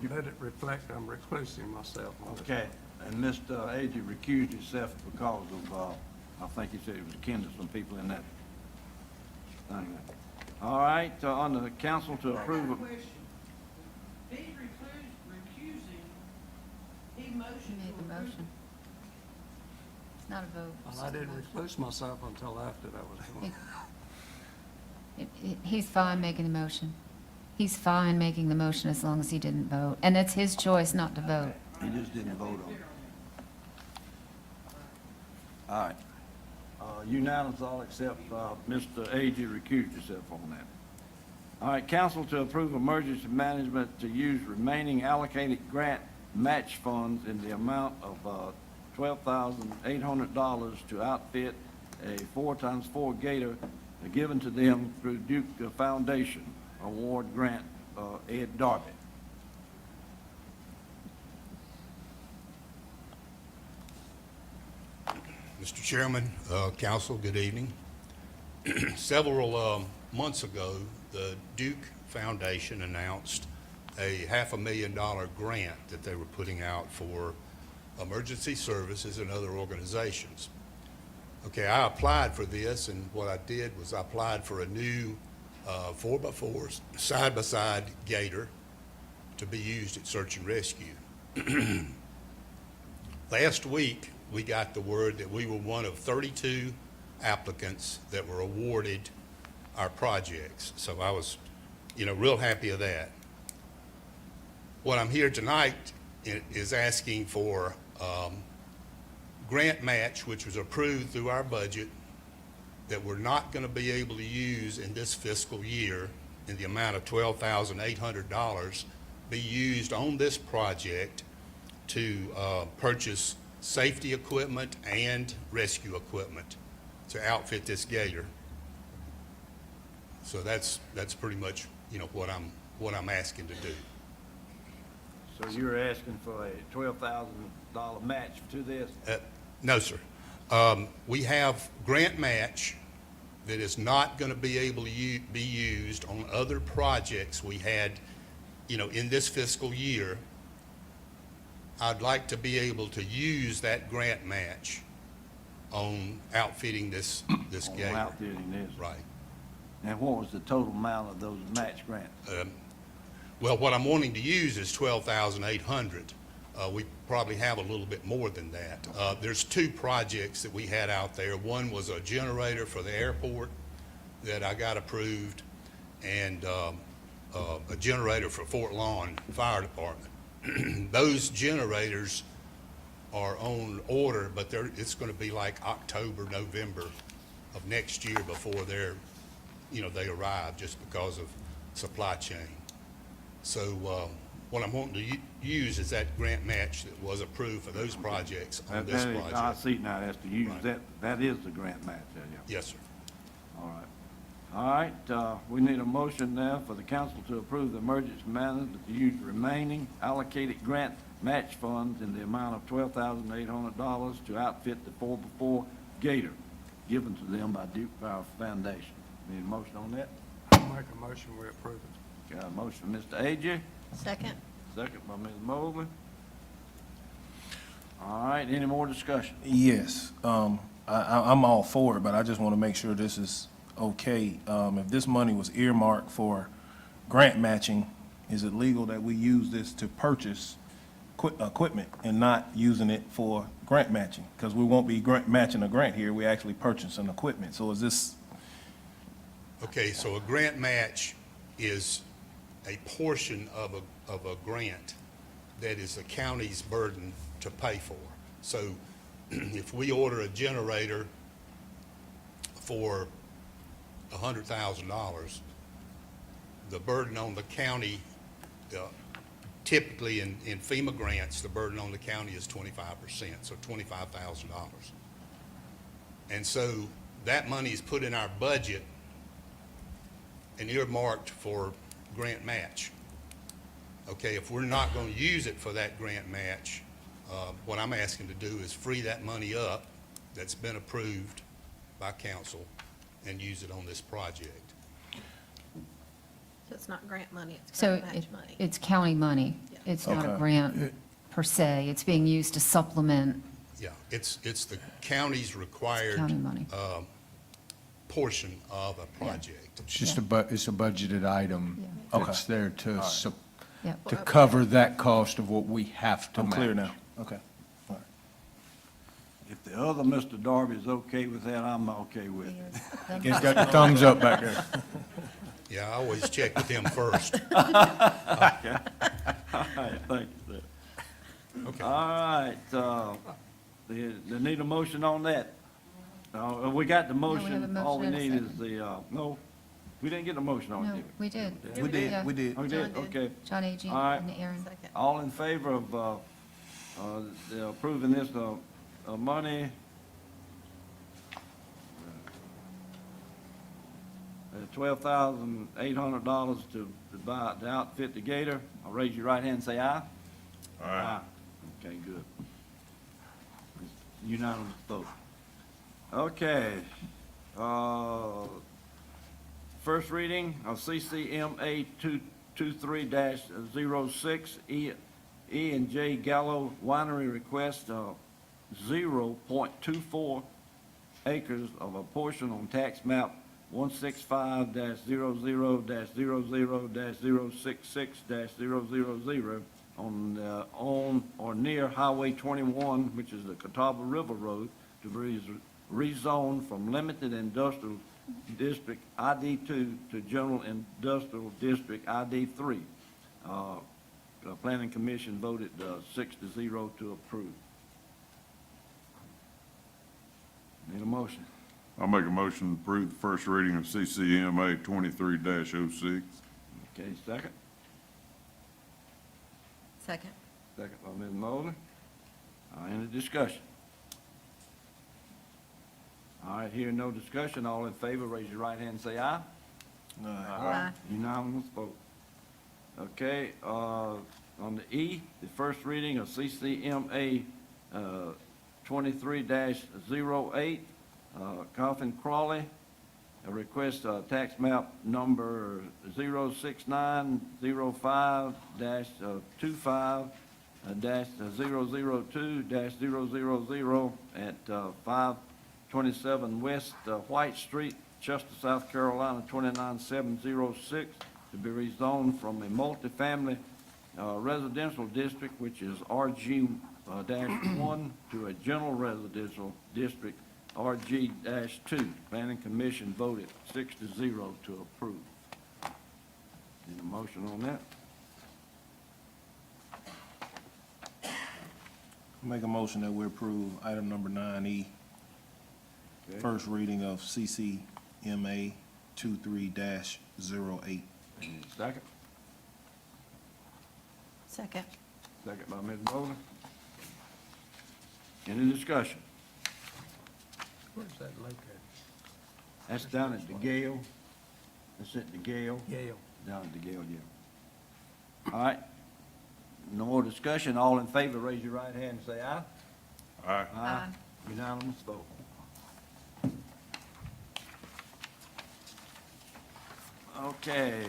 You let it reflect, I'm reclusing myself on this. Okay, and Mr. Agee recused himself because of, I think he said he was akin to some people in that thing. All right, on the council to approve of. He made the motion. It's not a vote. And I didn't recluse myself until after that was done. He's fine making the motion. He's fine making the motion as long as he didn't vote. And it's his choice not to vote. He just didn't vote on it. All right. Unanimous, all except Mr. Agee recused himself on that. All right, council to approve emergency management to use remaining allocated grant match funds in the amount of $12,800 to outfit a 4x4 Gator given to them through Duke Foundation Award Grant, Ed Darby. Mr. Chairman, council, good evening. Several months ago, the Duke Foundation announced a $500,000 grant that they were putting out for emergency services and other organizations. Okay, I applied for this, and what I did was I applied for a new 4x4 side-by-side Gator to be used at search and rescue. Last week, we got the word that we were one of 32 applicants that were awarded our projects. So I was, real happy of that. What I'm here tonight is asking for grant match, which was approved through our budget, that we're not going to be able to use in this fiscal year in the amount of $12,800 be used on this project to purchase safety equipment and rescue equipment to outfit this Gator. So that's pretty much, what I'm asking to do. So you're asking for a $12,000 match to this? No, sir. We have grant match that is not going to be able to be used on other projects we had, in this fiscal year. I'd like to be able to use that grant match on outfitting this Gator. On outfitting this. Right. And what was the total amount of those match grants? Well, what I'm wanting to use is $12,800. We probably have a little bit more than that. There's two projects that we had out there. One was a generator for the airport that I got approved, and a generator for Fort Lawn Fire Department. Those generators are on order, but it's going to be like October, November of next year before they arrive, just because of supply chain. So what I'm wanting to use is that grant match that was approved for those projects on this project. I see now, that's to use, Right. that is the grant match, yeah. Yes, sir. All right. All right, we need a motion now for the council to approve the emergency management to use remaining allocated grant match funds in the amount of $12,800 to outfit the 4x4 Gator given to them by Duke Power Foundation. Need a motion on that? Make a motion, we approve it. Got a motion from Mr. Agee, Second? second by Ms. Mobley. All right, any more discussion? Yes, I'm all for it, but I just want to make sure this is okay. If this money was earmarked for grant matching, is it legal that we use this to purchase equipment and not using it for grant matching? Because we won't be matching a grant here, we actually purchasing equipment. So is this, Okay, so a grant match is a portion of a grant that is the county's burden to pay for. So if we order a generator for $100,000, the burden on the county typically in FEMA grants, the burden on the county is 25%, so $25,000. And so that money is put in our budget and earmarked for grant match. Okay, if we're not going to use it for that grant match, what I'm asking to do is free that money up that's been approved by council and use it on this project. So it's not grant money, it's So grant match money. it's county money. Yeah. It's not a Okay. grant per se. It's being used to supplement Yeah, it's the county's required county money. portion of a project. It's just it's a budgeted item Yeah. that's there to, Yep. to cover that cost of what we have to I'm match. clear now. Okay. All right. If the other Mr. Darby's okay with that, I'm okay with it. He's got the thumbs up back there. Yeah, I always check with him first. All right, thank you, sir. Okay. All right, they need a motion on that. We got the we have a motion, all we motion and a need is the, no, we didn't get a motion on it, No, did we did. We did, Yeah. we did. we? We John did, did. okay. John Agee All right. and Aaron. Second. All in favor of, the approving this, money? $12,800 to buy, to outfit the Gator. I'll raise your right hand and say aye. Aye. Okay, good. Unanimous vote. Okay, first reading of CCMA 223-06, E and J Gallo Winery request, 0.24 acres of a portion on tax map 165-00-00-066-000 on or near Highway 21, which is the Catawba River Road, to be rezoned from limited industrial district ID2 to general industrial district ID3. The Planning Commission voted 6-0 to approve. Need a motion? I'll make a motion to approve the first reading of CCMA 23-06. Okay, second? Second. Second by Ms. Mosley. Any discussion? All right, hearing no discussion, all in favor, raise your right hand and say aye. Aye. Unanimous vote. Okay, on the E, the first reading of CCMA 23-08, Coffin Crawley, a request, tax map number 069-05-25-002-000 at 527 West White Street, Chester, South Carolina, 29706, to be rezoned from a multifamily residential district, which is RG-1, to a general residential district, RG-2. Planning Commission voted 6-0 to approve. Need a motion on that? Make a motion that we approve item number 9E, Okay. first reading of CCMA 23-08. Second? Second. Second by Ms. Mosley. Any discussion? Where's that located? That's down at the Gale. That's at the Gale. Yale. Down at the Gale, yeah. All right. No more discussion. All in favor, raise your right hand and say aye. Aye. Aye. Unanimous vote. Okay,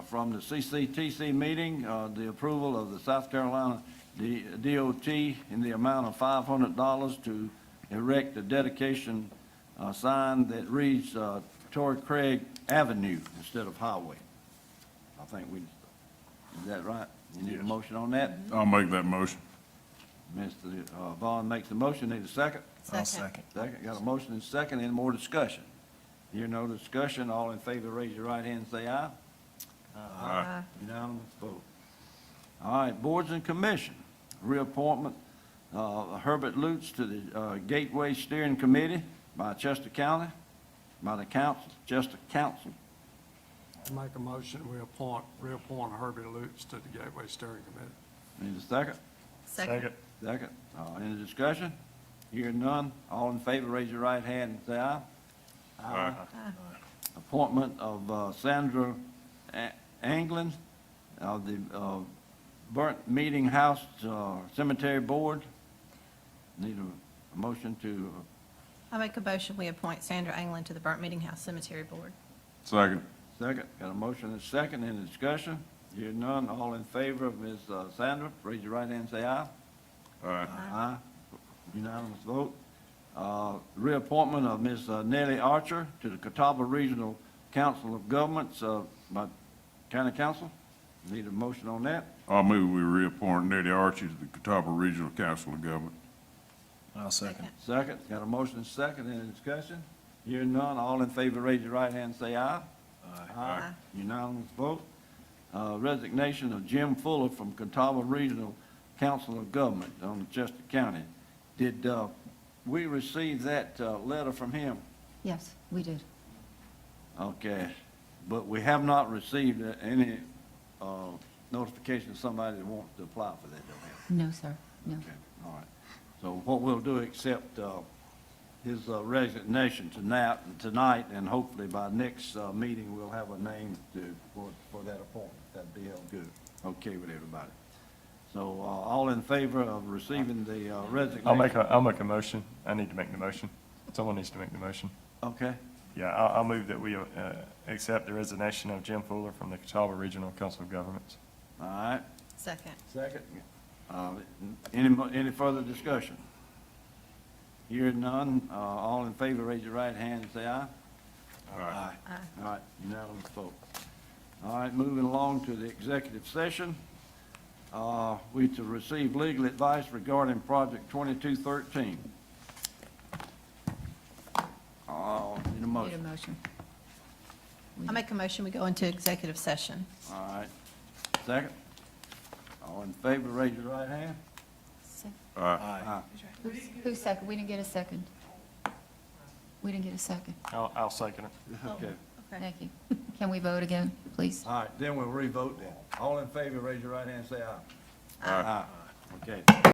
from the CCTC meeting, the approval of the South Carolina DOT in the amount of $500 to erect a dedication sign that reads Torrey Craig Avenue instead of Highway. I think is that right? You need a Yes. motion on that? I'll make that motion. Mr. Vaughn makes the motion, need a second? I'll second. Second, got a motion and second, any more discussion? Hear no discussion, all in favor, raise your right hand and say aye. Aye. Unanimous vote. All right, boards and commission, reappointment, Herbert Lutz to the Gateway Steering Committee by Chester County, by the council, Chester Council. Make a motion, we reappoint Herbie Lutz to the Gateway Steering Committee. Need a second? Second. Second. Any discussion? Hearing none, all in favor, raise your right hand and say aye. Aye. Appointment of Sandra Anglin of the Burnt Meeting House Cemetery Board. Need a motion to, I make a motion, we appoint Sandra Anglin to the Burnt Meeting House Cemetery Board. Second. second, got a motion and a second, any discussion? Hearing none, all in favor of Ms. Sandra, raise your right hand and say aye. Aye. Aye. Unanimous vote. Reappointment of Ms. Nellie Archer to the Catawba Regional Council of Governments by County Council. Need a motion on that? I'll move we reappoint Nettie Archie to the Catawba Regional Council of Government. I'll second. Second, got a motion and a second, any discussion? Hearing none, all in favor, raise your right hand and say aye. Aye. Unanimous vote. Resignation of Jim Fuller from Catawba Regional Council of Government on Chester County. Did we receive that letter from him? Yes, we did. Okay, but we have not received any notification of somebody that wants to apply for that, don't we? No, sir, no. Okay, all right. So what we'll do, accept his resignation tonight, and hopefully by next meeting, we'll have a name for that appointment. That'd be all good. Okay with everybody. So all in favor of receiving the resignation? I'll make a motion. I need to make the motion. Someone needs to make the motion. Okay, Yeah, I'll move that we accept the resignation of Jim Fuller from the Catawba Regional Council of Governments. all right. Second. Second. Any further discussion? Hearing none, all in favor, raise your right hand and say aye. Aye. All right, unanimous vote. All right, moving along to the executive session. We to receive legal advice regarding Project 2213. Need a Need a motion. motion. I make a motion, we go into executive session. All right, second. All in favor, raise your right hand. Aye. Who's second? We didn't get a second. We didn't get a second. I'll second it. Okay. Thank you. Can we vote again, please? All right, then we'll re-vote then. All in favor, raise your right hand and say aye. Aye. Okay.